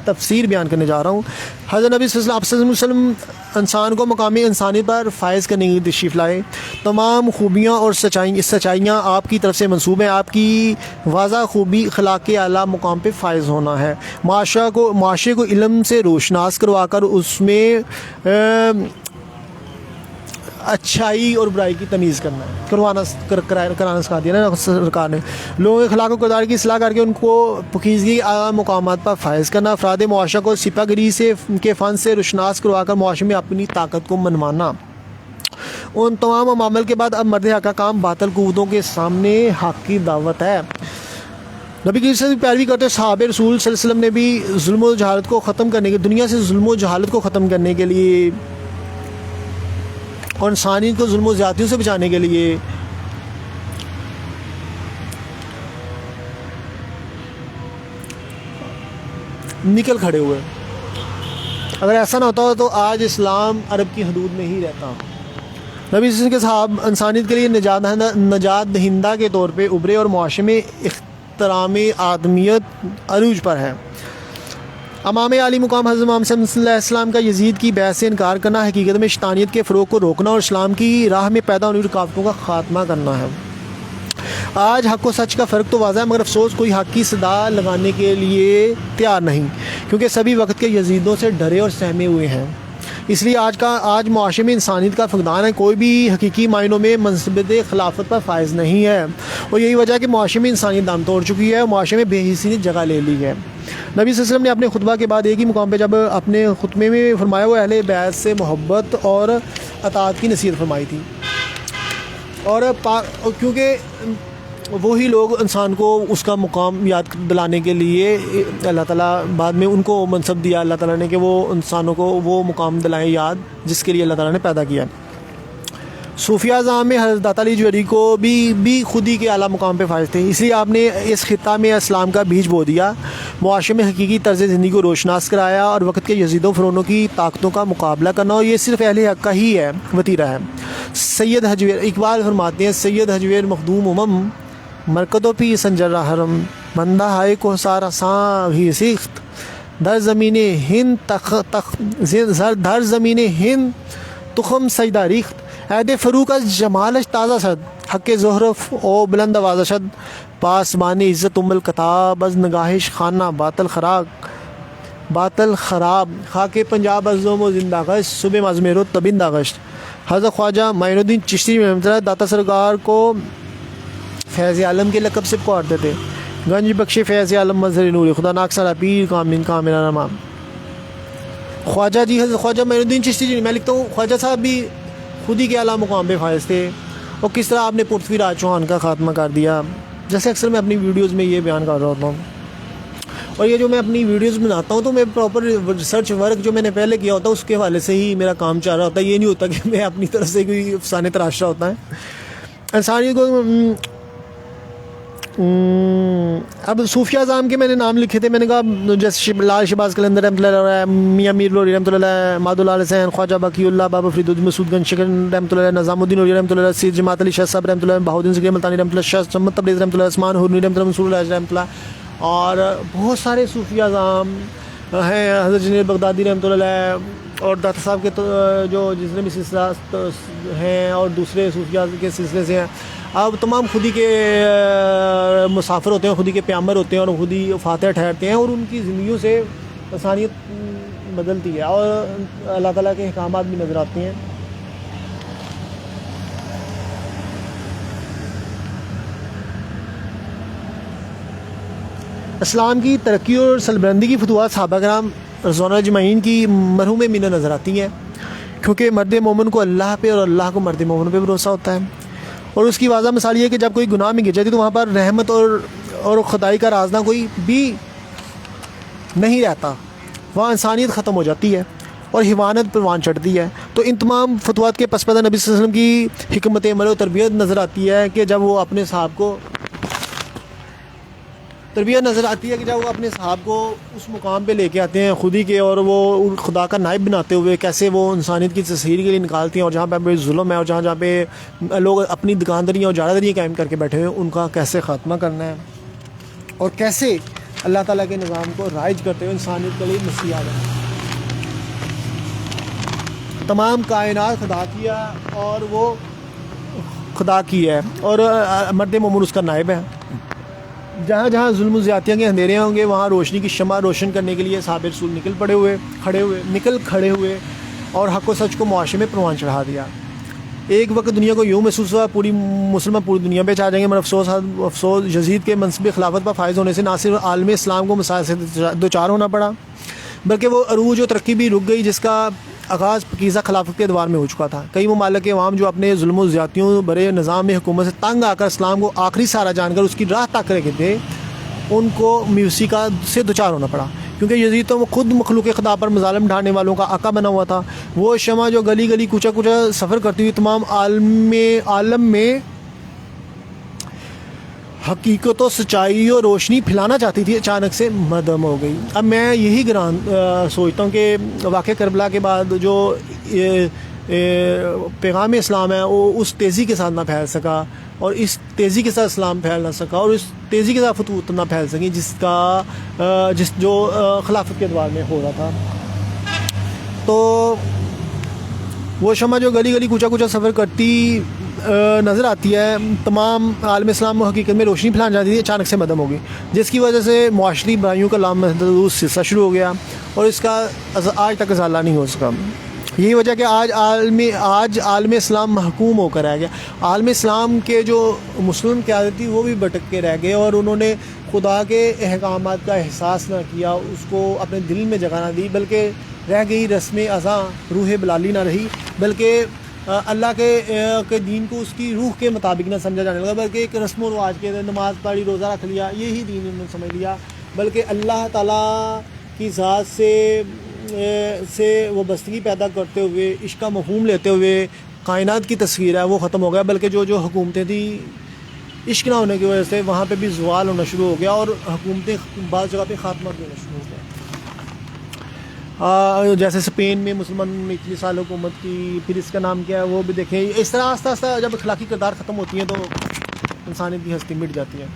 [SPEAKER 1] تفسیر بیان کرنے جا رہا ہوں. حضرت نبی صلی اللہ علیہ وسلم انسان کو مقامی انسانیت پر فائز کرنے کی تشریف لائے. تمام خوبیاں اور سچائیاں آپ کی طرف سے منسوب ہیں. آپ کی واضح خوبی اخلاق کے اعلیٰ مقام پہ فائز ہونا ہے. معاشرے کو علم سے روشناس کروا کر اس میں اچھائی اور برائی کی تمیز کرنا ہے، کرانا سکھا دیا نا سرکار نے. لوگوں کے اخلاق و کردار کی اصلاح کر کے ان کو پکیزگی اعلیٰ مقامات پر فائز کرنا. افراد معاشرہ کو سپہ گری کے فن سے روشناس کروا کر معاشرے میں اپنی طاقت کو منوانا. ان تمام عوامل کے بعد اب مرد حق کا کام باطل قوتوں کے سامنے حق کی دعوت ہے. نبی کی پیروی کرتے صحابہ رسول صلی اللہ علیہ وسلم نے بھی ظلم و جہالت کو ختم کرنے کے دنیا سے ظلم و جہالت کو ختم کرنے کے لیے اور انسانیت کو ظلم و زیادتیوں سے بچانے کے لیے نکل کھڑے ہوئے. اگر ایسا نہ ہوتا تو آج اسلام عرب کی حدود میں ہی رہتا. نبی صلی اللہ علیہ وسلم کے صحاب انسانیت کے لیے نجات دہندہ کے طور پہ ابھرے اور معاشرے میں احترام آدمیت عروج پر ہے. امام علی مقام حضرت محمد صلی اللہ علیہ وسلم کا یزید کی بیعت سے انکار کرنا حقیقت میں شیطانیت کے فروغ کو روکنا اور اسلام کی راہ میں پیدا ہونے رکاوٹوں کا خاتمہ کرنا ہے. آج حق و سچ کا فرق تو واضح ہے، مگر افسوس کوئی حق کی صدا لگانے کے لیے تیار نہیں، کیونکہ سبھی وقت کے یزیدوں سے ڈرے اور سہمے ہوئے ہیں. اس لیے آج معاشرے میں انسانیت کا فقدان ہے. کوئی بھی حقیقی معنوں میں منصبت خلافت پر فائز نہیں ہے، اور یہی وجہ ہے کہ معاشرے میں انسانیت دم توڑ چکی ہے اور معاشرے میں بے حسی نے جگہ لے لی ہے. نبی صلی اللہ علیہ وسلم نے اپنے خطبہ کے بعد ایک ہی مقام پہ جب اپنے خطبے میں فرمایا وہ اہل بیت سے محبت اور اطاعت کی نصیحت فرمائی تھی. اور کیونکہ وہی لوگ انسان کو اس کا مقام یاد دلانے کے لیے اللہ تعالیٰ بعد میں ان کو منصب دیا اللہ تعالیٰ نے کہ وہ انسانوں کو وہ مقام دلائیں یاد جس کے لیے اللہ تعالیٰ نے پیدا کیا. صوفیہ اعظام میں حضرت داتا علی جوہری کو بھی خودی کے اعلیٰ مقام پہ فائز تھے، اس لیے آپ نے اس خطہ میں اسلام کا بیج بو دیا، معاشرے میں حقیقی طرز زندگی کو روشناس کرایا اور وقت کے یزیدوں فرعونوں کی طاقتوں کا مقابلہ کرنا، اور یہ صرف اہل حق کا ہی ہے وتیرہ ہے. سید حجویر اقبال فرماتے ہیں سید حجویر مخدوم مرکدوں پی سنجر حرم بندہ ہائے کو سارا ساں بھی سیخت در زمین ہند در زمین ہند تخم سجدہ ریخت عہد فروغ از جمالش تازہ شد حق زہرف او بلند آوازہ شد پاسبان عزت ام الکتاب از نگاہش خانہ باطل خراب خاک پنجاب از زوم و زندہ گشت صبح مزمیر و تبندہ گشت. حضرت خواجہ معین الدین چشتی داتا سرکار کو فیض عالم کے لقب سے پکارتے تھے. گنج بخش فیض عالم مظہر نور خدا ناک سارا پیر کامن کامرا نام. خواجہ جی حضرت خواجہ معین الدین چشتی جی میں لکھتا ہوں خواجہ صاحب بھی خودی کے اعلیٰ مقام پہ فائز تھے. اور کس طرح آپ نے پرتھوی راج چوہان کا خاتمہ کر دیا، جیسے اکثر میں اپنی ویڈیوز میں یہ بیان کر رہا ہوتا ہوں. اور یہ جو میں اپنی ویڈیوز بناتا ہوں تو میں پراپر ریسرچ ورک جو میں نے پہلے کیا ہوتا ہے اس کے حوالے سے ہی میرا کام چل رہا ہوتا ہے. یہ نہیں ہوتا کہ میں اپنی طرف سے کوئی افسانے تراش رہا ہوتا ہے. انسانیت کو اب صوفیہ اعظام کے میں نے نام لکھے تھے. میں نے کہا جیسے لال شہباز قلندر رحمۃ اللہ علیہ, میاں میر لوری رحمۃ اللہ علیہ, ماد اللہ حسین, خواجہ باقی اللہ, بابا فرید الدین مسعود گنج شکن رحمۃ اللہ علیہ, نظام الدین اولیاء رحمۃ اللہ علیہ, سید جماعت علی شاہ صاحب رحمۃ اللہ علیہ, بہاؤدین ذکری ملتانی رحمۃ اللہ, شاہ محمد تبریز رحمۃ اللہ, عثمان ہرنی رحمۃ اللہ, منصور الحاج رحمۃ اللہ, اور بہت سارے صوفیہ اعظام ہیں, حضرت جنید بغدادی رحمۃ اللہ علیہ, اور داتا صاحب کے جو جتنے بھی سلسلہ ہیں اور دوسرے صوفیہ کے سلسلے سے ہیں. اب تمام خودی کے مسافر ہوتے ہیں, خودی کے پیامبر ہوتے ہیں, اور خودی فاتح ٹھہرتے ہیں, اور ان کی زندگیوں سے انسانیت بدلتی ہے اور اللہ تعالیٰ کے احکامات بھی نظر آتے ہیں. اسلام کی ترقی اور سربلندی کی فتوحات صحابہ کرام رضوان اللہ اجمعین کی مرحوم مینہ نظر آتی ہیں, کیونکہ مرد مومن کو اللہ پہ اور اللہ کو مرد مومن پہ بھروسہ ہوتا ہے. اور اس کی واضح مثال یہ ہے کہ جب کوئی گناہ میں گر جاتی تو وہاں پر رحمت اور خدائی کا رازداں کوئی بھی نہیں رہتا, وہاں انسانیت ختم ہو جاتی ہے اور حیوانت پروان چڑھتی ہے. تو ان تمام فتوحات کے پس پردہ نبی صلی اللہ علیہ وسلم کی حکمت عمل و تربیت نظر آتی ہے کہ جب وہ اپنے صحاب کو اس مقام پہ لے کے آتے ہیں خودی کے, اور وہ خدا کا نائب بناتے ہوئے کیسے وہ انسانیت کی تصحیح کے لیے نکالتی ہیں, اور جہاں پہ ظلم ہے اور جہاں پہ لوگ اپنی دکانداریاں اور جارہ داریاں قائم کر کے بیٹھے ہوئے ان کا کیسے خاتمہ کرنا ہے, اور کیسے اللہ تعالیٰ کے نظام کو رائج کرتے ہوئے انسانیت کے لیے مسیح ہے. تمام کائنات خدا کی ہے اور وہ خدا کی ہے, اور مرد مومن اس کا نائب ہے. جہاں جہاں ظلم و زیادتیاں کے اندھیرے ہوں گے وہاں روشنی کی شمع روشن کرنے کے لیے صحابہ رسول نکل کھڑے ہوئے اور حق و سچ کو معاشرے میں پروان چڑھا دیا. ایک وقت دنیا کو یوں محسوس ہوا پوری مسلمان پوری دنیا پہ چاہ جائیں گے, مگر افسوس یزید کے منصب خلافت پر فائز ہونے سے نہ صرف عالم اسلام کو مسائل سے دوچار ہونا پڑا, بلکہ وہ عروج و ترقی بھی رک گئی جس کا آغاز پاکیزہ خلافت کے ادوار میں ہو چکا تھا. کئی ممالک کے عوام جو اپنے ظلم و زیادتیوں برے نظام میں حکومت سے تنگ آ کر اسلام کو آخری سہارا جان کر اس کی راہ تک رکھے تھے, ان کو میوسی کا سے دوچار ہونا پڑا, کیونکہ یزید تو خود مخلوق خدا پر مظالم ڈھانے والوں کا آقا بنا ہوا تھا. وہ شمع جو گلی گلی کوچا کوچا سفر کرتی ہوئی تمام عالم میں حقیقت و سچائی اور روشنی پھیلانا چاہتی تھی, اچانک سے مدھم ہو گئی. اب میں یہی سوچتا ہوں کہ واقعہ کربلا کے بعد جو پیغام اسلام ہے وہ اس تیزی کے ساتھ نہ پھیل سکا, اور اس تیزی کے ساتھ اسلام پھیل نہ سکا, اور اس تیزی کے ساتھ فتوحات نہ پھیل سکی جو خلافت کے ادوار میں ہو رہا تھا. تو وہ شمع جو گلی گلی کوچا کوچا سفر کرتی نظر آتی ہے, تمام عالم اسلام کو حقیقت میں روشنی پھیلانا چاہتی تھی, اچانک سے مدھم ہو گئی, جس کی وجہ سے معاشرتی برائیوں کا لامحدود سلسلہ شروع ہو گیا, اور اس کا آج تک ازالہ نہیں ہو سکا. یہی وجہ کہ آج عالم اسلام محکوم ہو کر رہ گیا. عالم اسلام کے جو مسلم قیادت تھی وہ بھی بھٹک کے رہ گئے, اور انہوں نے خدا کے احکامات کا احساس نہ کیا, اس کو اپنے دل میں جگہ نہ دی, بلکہ رہ گئی رسم ازاں, روح بلالی نہ رہی, بلکہ اللہ کے دین کو اس کی روح کے مطابق نہ سمجھا جانے لگا, بلکہ ایک رسم و رواج کے نماز پڑھی روزہ رکھ لیا یہی دین انہوں نے سمجھ لیا, بلکہ اللہ تعالیٰ کی ذات سے وابستگی پیدا کرتے ہوئے عشق کا مفہوم لیتے ہوئے کائنات کی تصویر ہے وہ ختم ہو گیا, بلکہ جو حکومتیں تھیں عشق نہ ہونے کی وجہ سے وہاں پہ بھی زوال ہونا شروع ہو گیا, اور حکومتیں بعض جگہ پہ خاتمہ بھی ہونا شروع ہو گیا. جیسے اسپین میں مسلمان 21 سال حکومت کی, پھر اس کا نام کیا ہے وہ بھی دیکھیں. اس طرح آہستہ آہستہ جب اخلاقی کردار ختم ہوتی ہیں تو انسانیت کی ہستی مٹ جاتی ہے.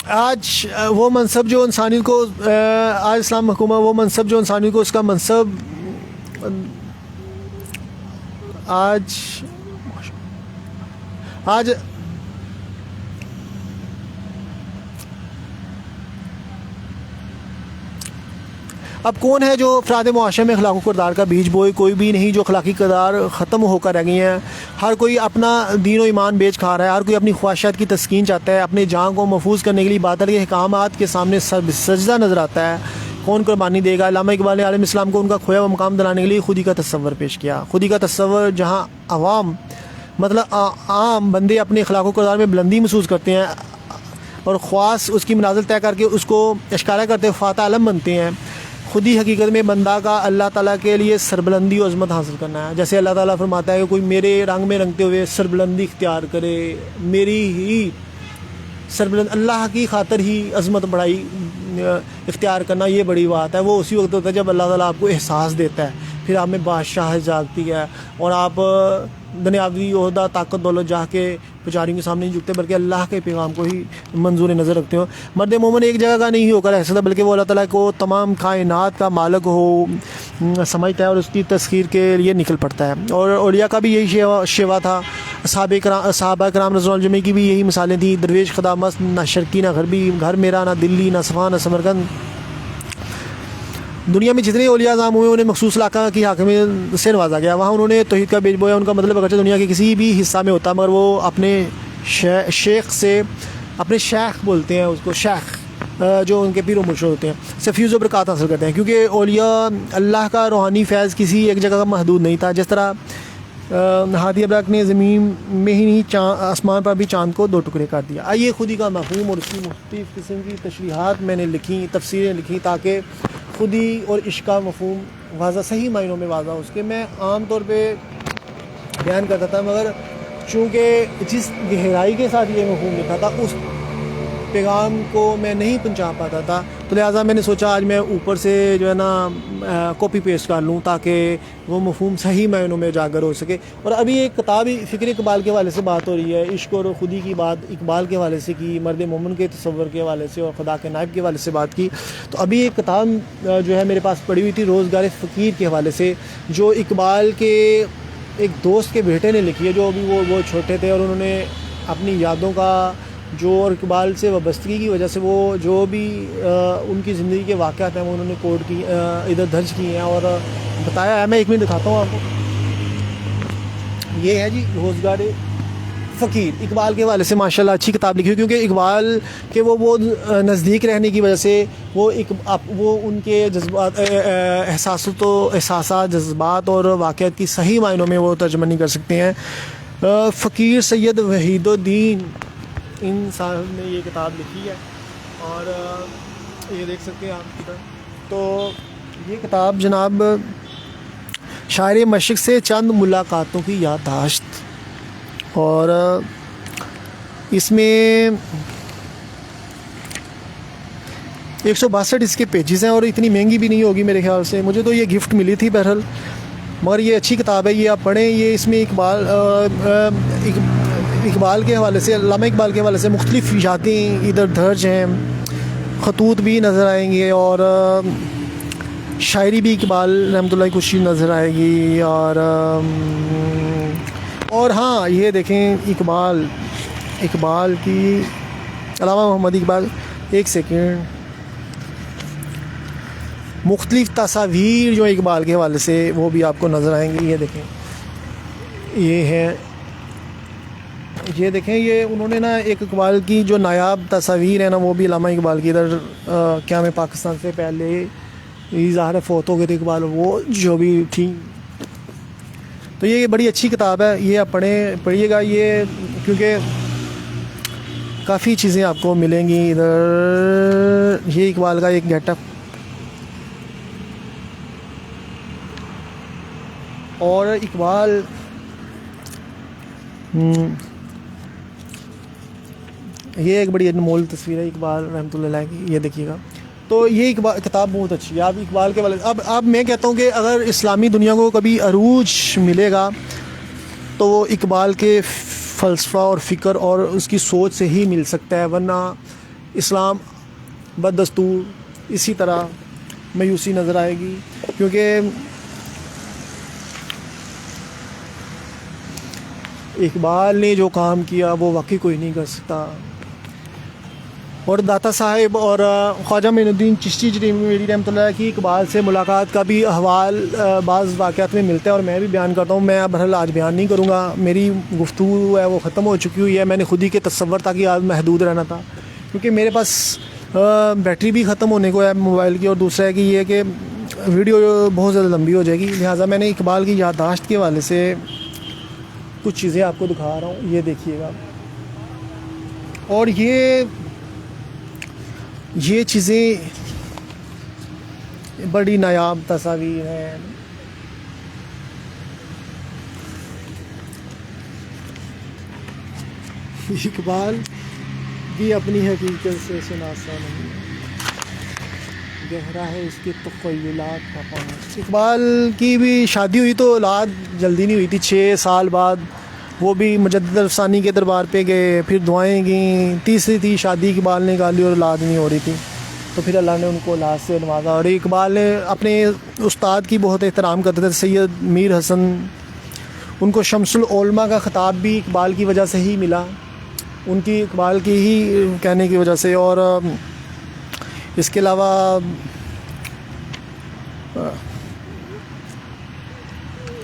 [SPEAKER 1] آج وہ منصب جو انسانیت کو آج اسلام حکومت وہ منصب جو انسانیت کو اس کا منصب آج اب کون ہے جو افراد معاشرے میں اخلاق و کردار کا بیج بوئے؟ کوئی بھی نہیں. جو اخلاقی کردار ختم ہو کر رہ گئی ہیں, ہر کوئی اپنا دین و ایمان بیچ کھا رہا ہے, ہر کوئی اپنی خواہشات کی تسکین چاہتا ہے, اپنے جان کو محفوظ کرنے کے لیے باطل کے احکامات کے سامنے سجدہ نظر آتا ہے. کون قربانی دے گا؟ علامہ اقبال نے عالم اسلام کو ان کا کھویا ہوا مقام دلانے کے لیے خودی کا تصور پیش کیا. خودی کا تصور جہاں عوام عام بندے اپنے اخلاق و کردار میں بلندی محسوس کرتے ہیں, اور خواص اس کی منازل طے کر کے اس کو اشکارا کرتے فاتح علم بنتے ہیں. خود ہی حقیقت میں بندہ کا اللہ تعالیٰ کے لیے سربلندی و عظمت حاصل کرنا ہے. جیسے اللہ تعالیٰ فرماتا ہے کہ کوئی میرے رنگ میں رنگتے ہوئے سربلندی اختیار کرے, میری ہی سربلند اللہ کی خاطر ہی عظمت بڑائی اختیار کرنا, یہ بڑی بات ہے. وہ اسی وقت ہوتا ہے جب اللہ تعالیٰ آپ کو احساس دیتا ہے, پھر آپ میں بادشاہ جاگتی ہے اور آپ دنیاوی عہدہ طاقت دولت جا کے پجاریوں کے سامنے نہیں جھکتے بلکہ اللہ کے پیغام کو ہی منظور نظر رکھتے ہو. مرد مومن ایک جگہ کا نہیں ہو کر ایسا بلکہ وہ اللہ تعالیٰ کو تمام کائنات کا مالک ہو سمجھتا ہے اور اس کی تسخیر کے لیے نکل پڑتا ہے. اور اولیاء کا بھی یہی شیوا تھا. صحابہ کرام رضوان اللہ جميع کی بھی یہی مثالیں تھیں. درویش خدا مست, نہ شرقی نہ غربی, گھر میرا نہ دلی نہ صفا نہ سمرقند. دنیا میں جتنے اولیاء اعظام ہوئے انہیں مخصوص علاقہ کی حاکمیت سے نوازا گیا. وہاں انہوں نے توحید کا بیج بویا. ان کا مطلب اگرچہ دنیا کے کسی بھی حصہ میں ہوتا مگر وہ اپنے شیخ سے, اپنے شیخ بولتے ہیں اس کو, شیخ جو ان کے پیر و مرشد ہوتے ہیں, سے فیض و برکات حاصل کرتے ہیں. کیونکہ اولیاء اللہ کا روحانی فیض کسی ایک جگہ کا محدود نہیں تھا. جس طرح ہادی ابرق نے زمین میں ہی نہیں آسمان پر بھی چاند کو 2 ٹکڑے کر دیا. آئیے خودی کا مفہوم اور اس کی مختلف قسم کی تشریحات میں نے لکھی, تفسیریں لکھی تاکہ خودی اور عشق کا مفہوم واضح صحیح معنوں میں واضح. اس کے میں عام طور پہ بیان کرتا تھا مگر چونکہ جس گہرائی کے ساتھ یہ مفہوم لکھا تھا اس پیغام کو میں نہیں پہنچا پاتا تھا, تو لہٰذا میں نے سوچا آج میں اوپر سے جو ہے نا کاپی پیسٹ کر لوں تاکہ وہ مفہوم صحیح معنوں میں اجاگر ہو سکے. اور ابھی ایک کتاب فکر اقبال کے حوالے سے بات ہو رہی ہے, عشق اور خودی کی بات اقبال کے حوالے سے کی, مرد مومن کے تصور کے حوالے سے اور خدا کے نائب کے حوالے سے بات کی. تو ابھی ایک کتاب جو ہے میرے پاس پڑی ہوئی تھی روزگار فقیر کے حوالے سے, جو اقبال کے ایک دوست کے بیٹے نے لکھی ہے, جو ابھی وہ چھوٹے تھے اور انہوں نے اپنی یادوں کا جو اور اقبال سے وابستگی کی وجہ سے وہ جو بھی ان کی زندگی کے واقعات ہیں وہ انہوں نے کوڈ کی ادھر درج کیے ہیں اور بتایا ہے. میں 1 منٹ دکھاتا ہوں آپ کو. یہ ہے جی روزگار فقیر, اقبال کے حوالے سے ماشاءاللہ اچھی کتاب لکھی ہوئی, کیونکہ اقبال کے وہ نزدیک رہنے کی وجہ سے وہ ان کے جذبات احساسات جذبات اور واقعات کی صحیح معنوں میں وہ ترجمہ نہیں کر سکتے ہیں. فقیر سید وحید الدین ان صاحب نے یہ کتاب لکھی ہے اور یہ دیکھ سکتے ہیں آپ ادھر. تو یہ کتاب جناب شاعر مشرق سے چند ملاقاتوں کی یادداشت, اور اس میں 162 اس کے پیجز ہیں اور اتنی مہنگی بھی نہیں ہوگی میرے خیال سے. مجھے تو یہ گفٹ ملی تھی بہرحال, مگر یہ اچھی کتاب ہے, یہ آپ پڑھیں. یہ اس میں اقبال کے حوالے سے, علامہ اقبال کے حوالے سے مختلف یادیں ادھر درج ہیں, خطوط بھی نظر آئیں گے اور شاعری بھی اقبال رحمۃ اللہ کچھ نظر آئے گی. اور ہاں یہ دیکھیں اقبال کی علامہ محمد اقبال, ایک سیکنڈ, مختلف تصاویر جو اقبال کے حوالے سے وہ بھی آپ کو نظر آئیں گی. یہ دیکھیں, یہ دیکھیں, یہ انہوں نے نا ایک اقبال کی جو نایاب تصاویر ہیں نا وہ بھی علامہ اقبال کی ادھر قیام پاکستان سے پہلے ظاہر فوت ہو گئے تھے اقبال, وہ جو بھی تھی. تو یہ بڑی اچھی کتاب ہے, یہ آپ پڑھیے گا یہ, کیونکہ کافی چیزیں آپ کو ملیں گی ادھر. یہ اقبال کا ایک گیٹ اپ, اور اقبال یہ ایک بڑی انمول تصویر ہے اقبال رحمۃ اللہ علیہ کی, یہ دیکھیے گا. تو یہ کتاب بہت اچھی ہے. آپ اقبال کے والے اب میں کہتا ہوں کہ اگر اسلامی دنیا کو کبھی عروج ملے گا تو وہ اقبال کے فلسفہ اور فکر اور اس کی سوچ سے ہی مل سکتا ہے, ورنہ اسلام بدستور اسی طرح مایوسی نظر آئے گی. کیونکہ اقبال نے جو کام کیا وہ واقعی کوئی نہیں کر سکتا. اور داتا صاحب اور خواجہ معین الدین چشتی میری رحمۃ اللہ کی اقبال سے ملاقات کا بھی احوال بعض واقعات میں ملتا ہے, اور میں بھی بیان کرتا ہوں. میں بہرحال آج بیان نہیں کروں گا, میری گفتگو ہے وہ ختم ہو چکی ہوئی ہے. میں نے خود ہی کے تصور تھا کہ آج محدود رہنا تھا, کیونکہ میرے پاس بیٹری بھی ختم ہونے کو ہے موبائل کی, اور دوسرا ہے کہ یہ کہ ویڈیو بہت زیادہ لمبی ہو جائے گی. لہٰذا میں نے اقبال کی یادداشت کے حوالے سے کچھ چیزیں آپ کو دکھا رہا ہوں, یہ دیکھیے گا. اور یہ یہ چیزیں بڑی نایاب تصاویر ہیں. اقبال بھی اپنی حقیقت سے شناسا نہیں ہے، گہرا ہے اس کے تخیلات کا پانی. اقبال کی بھی شادی ہوئی تو اولاد جلدی نہیں ہوئی تھی، 6 سال بعد وہ بھی مجدد افسانی کے دربار پہ گئے، پھر دعائیں گئیں، تیسری تھی شادی اقبال نے کر لی اور اولاد نہیں ہو رہی تھی، تو پھر اللہ نے ان کو اولاد سے نوازا. اور اقبال نے اپنے استاد کی بہت احترام کرتے تھے، سید میر حسن. ان کو شمس العلماء کا خطاب بھی اقبال کی وجہ سے ہی ملا، ان کی اقبال کی ہی کہنے کی وجہ سے. اور اس کے علاوہ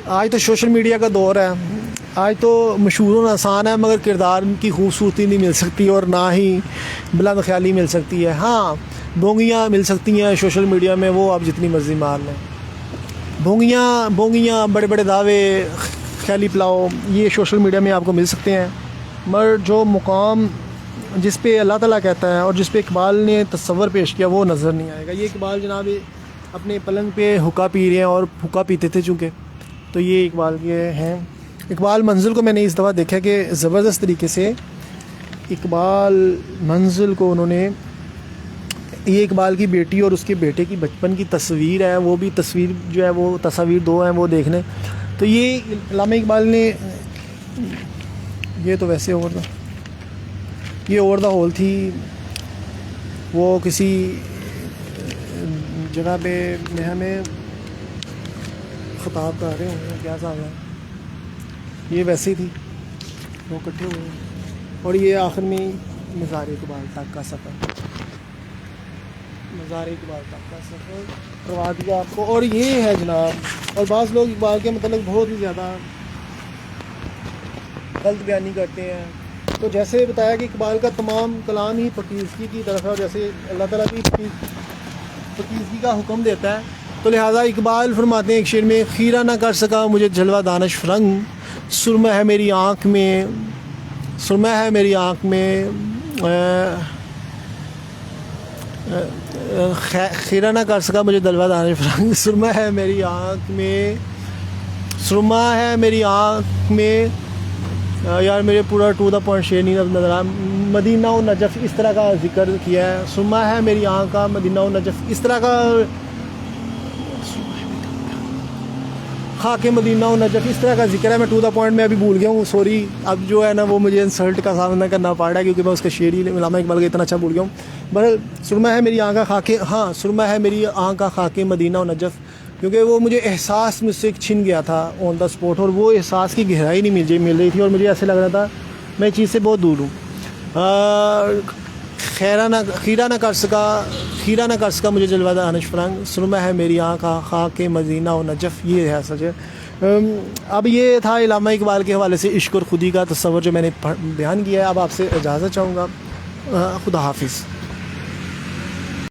[SPEAKER 1] آج تو سوشل میڈیا کا دور ہے، آج تو مشہور ہونا آسان ہے مگر کردار کی خوبصورتی نہیں مل سکتی اور نہ ہی بلند خیالی مل سکتی ہے. ہاں بونگیاں مل سکتی ہیں سوشل میڈیا میں، وہ آپ جتنی مرضی مار لیں. بونگیاں بڑے بڑے دعوے، خیالی پلاؤ، یہ سوشل میڈیا میں آپ کو مل سکتے ہیں، مگر جو مقام جس پہ اللہ تعالیٰ کہتا ہے اور جس پہ اقبال نے تصور پیش کیا وہ نظر نہیں آئے گا. یہ اقبال جناب اپنے پلنگ پہ حقہ پی رہے ہیں اور حقہ پیتے تھے چونکہ، تو یہ اقبال کے ہیں. اقبال منزل کو میں نے اس دفعہ دیکھا کہ زبردست طریقے سے اقبال منزل کو انہوں نے، یہ اقبال کی بیٹی اور اس کے بیٹے کی بچپن کی تصویر ہے، وہ بھی تصویر جو ہے وہ تصاویر 2 ہیں وہ دیکھ لیں. تو یہ علامہ اقبال نے، یہ تو ویسے یہ اوور دا ہول تھی، وہ کسی جگہ پہ ہمیں خطاب کر رہے ہوں گے، کیا صاحب ہے، یہ ویسے ہی تھی، وہ اکٹھے ہوئے ہیں. اور یہ آخر میں مزار اقبال تک کا سفر، مزار اقبال تک کا سفر کروا دیا آپ کو. اور یہ ہے جناب، اور بعض لوگ اقبال کے متعلق بہت ہی زیادہ غلط بیانی کرتے ہیں. تو جیسے بتایا کہ اقبال کا تمام کلام ہی پاکیزگی کی طرف ہے، اور جیسے اللہ تعالیٰ بھی پاکیزگی کا حکم دیتا ہے، تو لہٰذا اقبال فرماتے ہیں ایک شعر میں، خیرہ نہ کر سکا مجھے جلوہ دانش فرنگ، سرمہ ہے میری آنکھ میں، سرمہ ہے میری آنکھ میں، خیرہ نہ کر سکا مجھے جلوہ دانش فرنگ، سرمہ ہے میری آنکھ میں، سرمہ ہے میری آنکھ میں. یار میرے پورا ٹو دا پوائنٹ شعر نہیں نظر آ. مدینہ و نجف اس طرح کا ذکر کیا ہے، سرمہ ہے میری آنکھ کا، مدینہ و نجف اس طرح کا، خاک مدینہ و نجف اس طرح کا ذکر ہے. میں ٹو دا پوائنٹ میں ابھی بھول گیا ہوں، سوری. اب جو ہے نا وہ مجھے انسلٹ کا سامنا کرنا پڑ رہا ہے کیونکہ میں اس کا شعر ہی علامہ اقبال کا اتنا اچھا بھول گیا ہوں. بہرحال سرمہ ہے میری آنکھ کا خاک، ہاں سرمہ ہے میری آنکھ کا خاک مدینہ و نجف، کیونکہ وہ مجھے احساس مجھ سے چھن گیا تھا آن دا اسپاٹ، اور وہ احساس کی گہرائی نہیں مل رہی تھی، اور مجھے ایسے لگ رہا تھا میں چیز سے بہت دور ہوں. خیرہ نہ کر سکا مجھے جلوہ دانش فرنگ، سرمہ ہے میری آنکھ کا خاک مدینہ و نجف، یہ ہے سچ. اب یہ تھا علامہ اقبال کے حوالے سے عشق اور خودی کا تصور جو میں نے بیان کیا ہے. اب آپ سے اجازت چاہوں گا، خدا حافظ.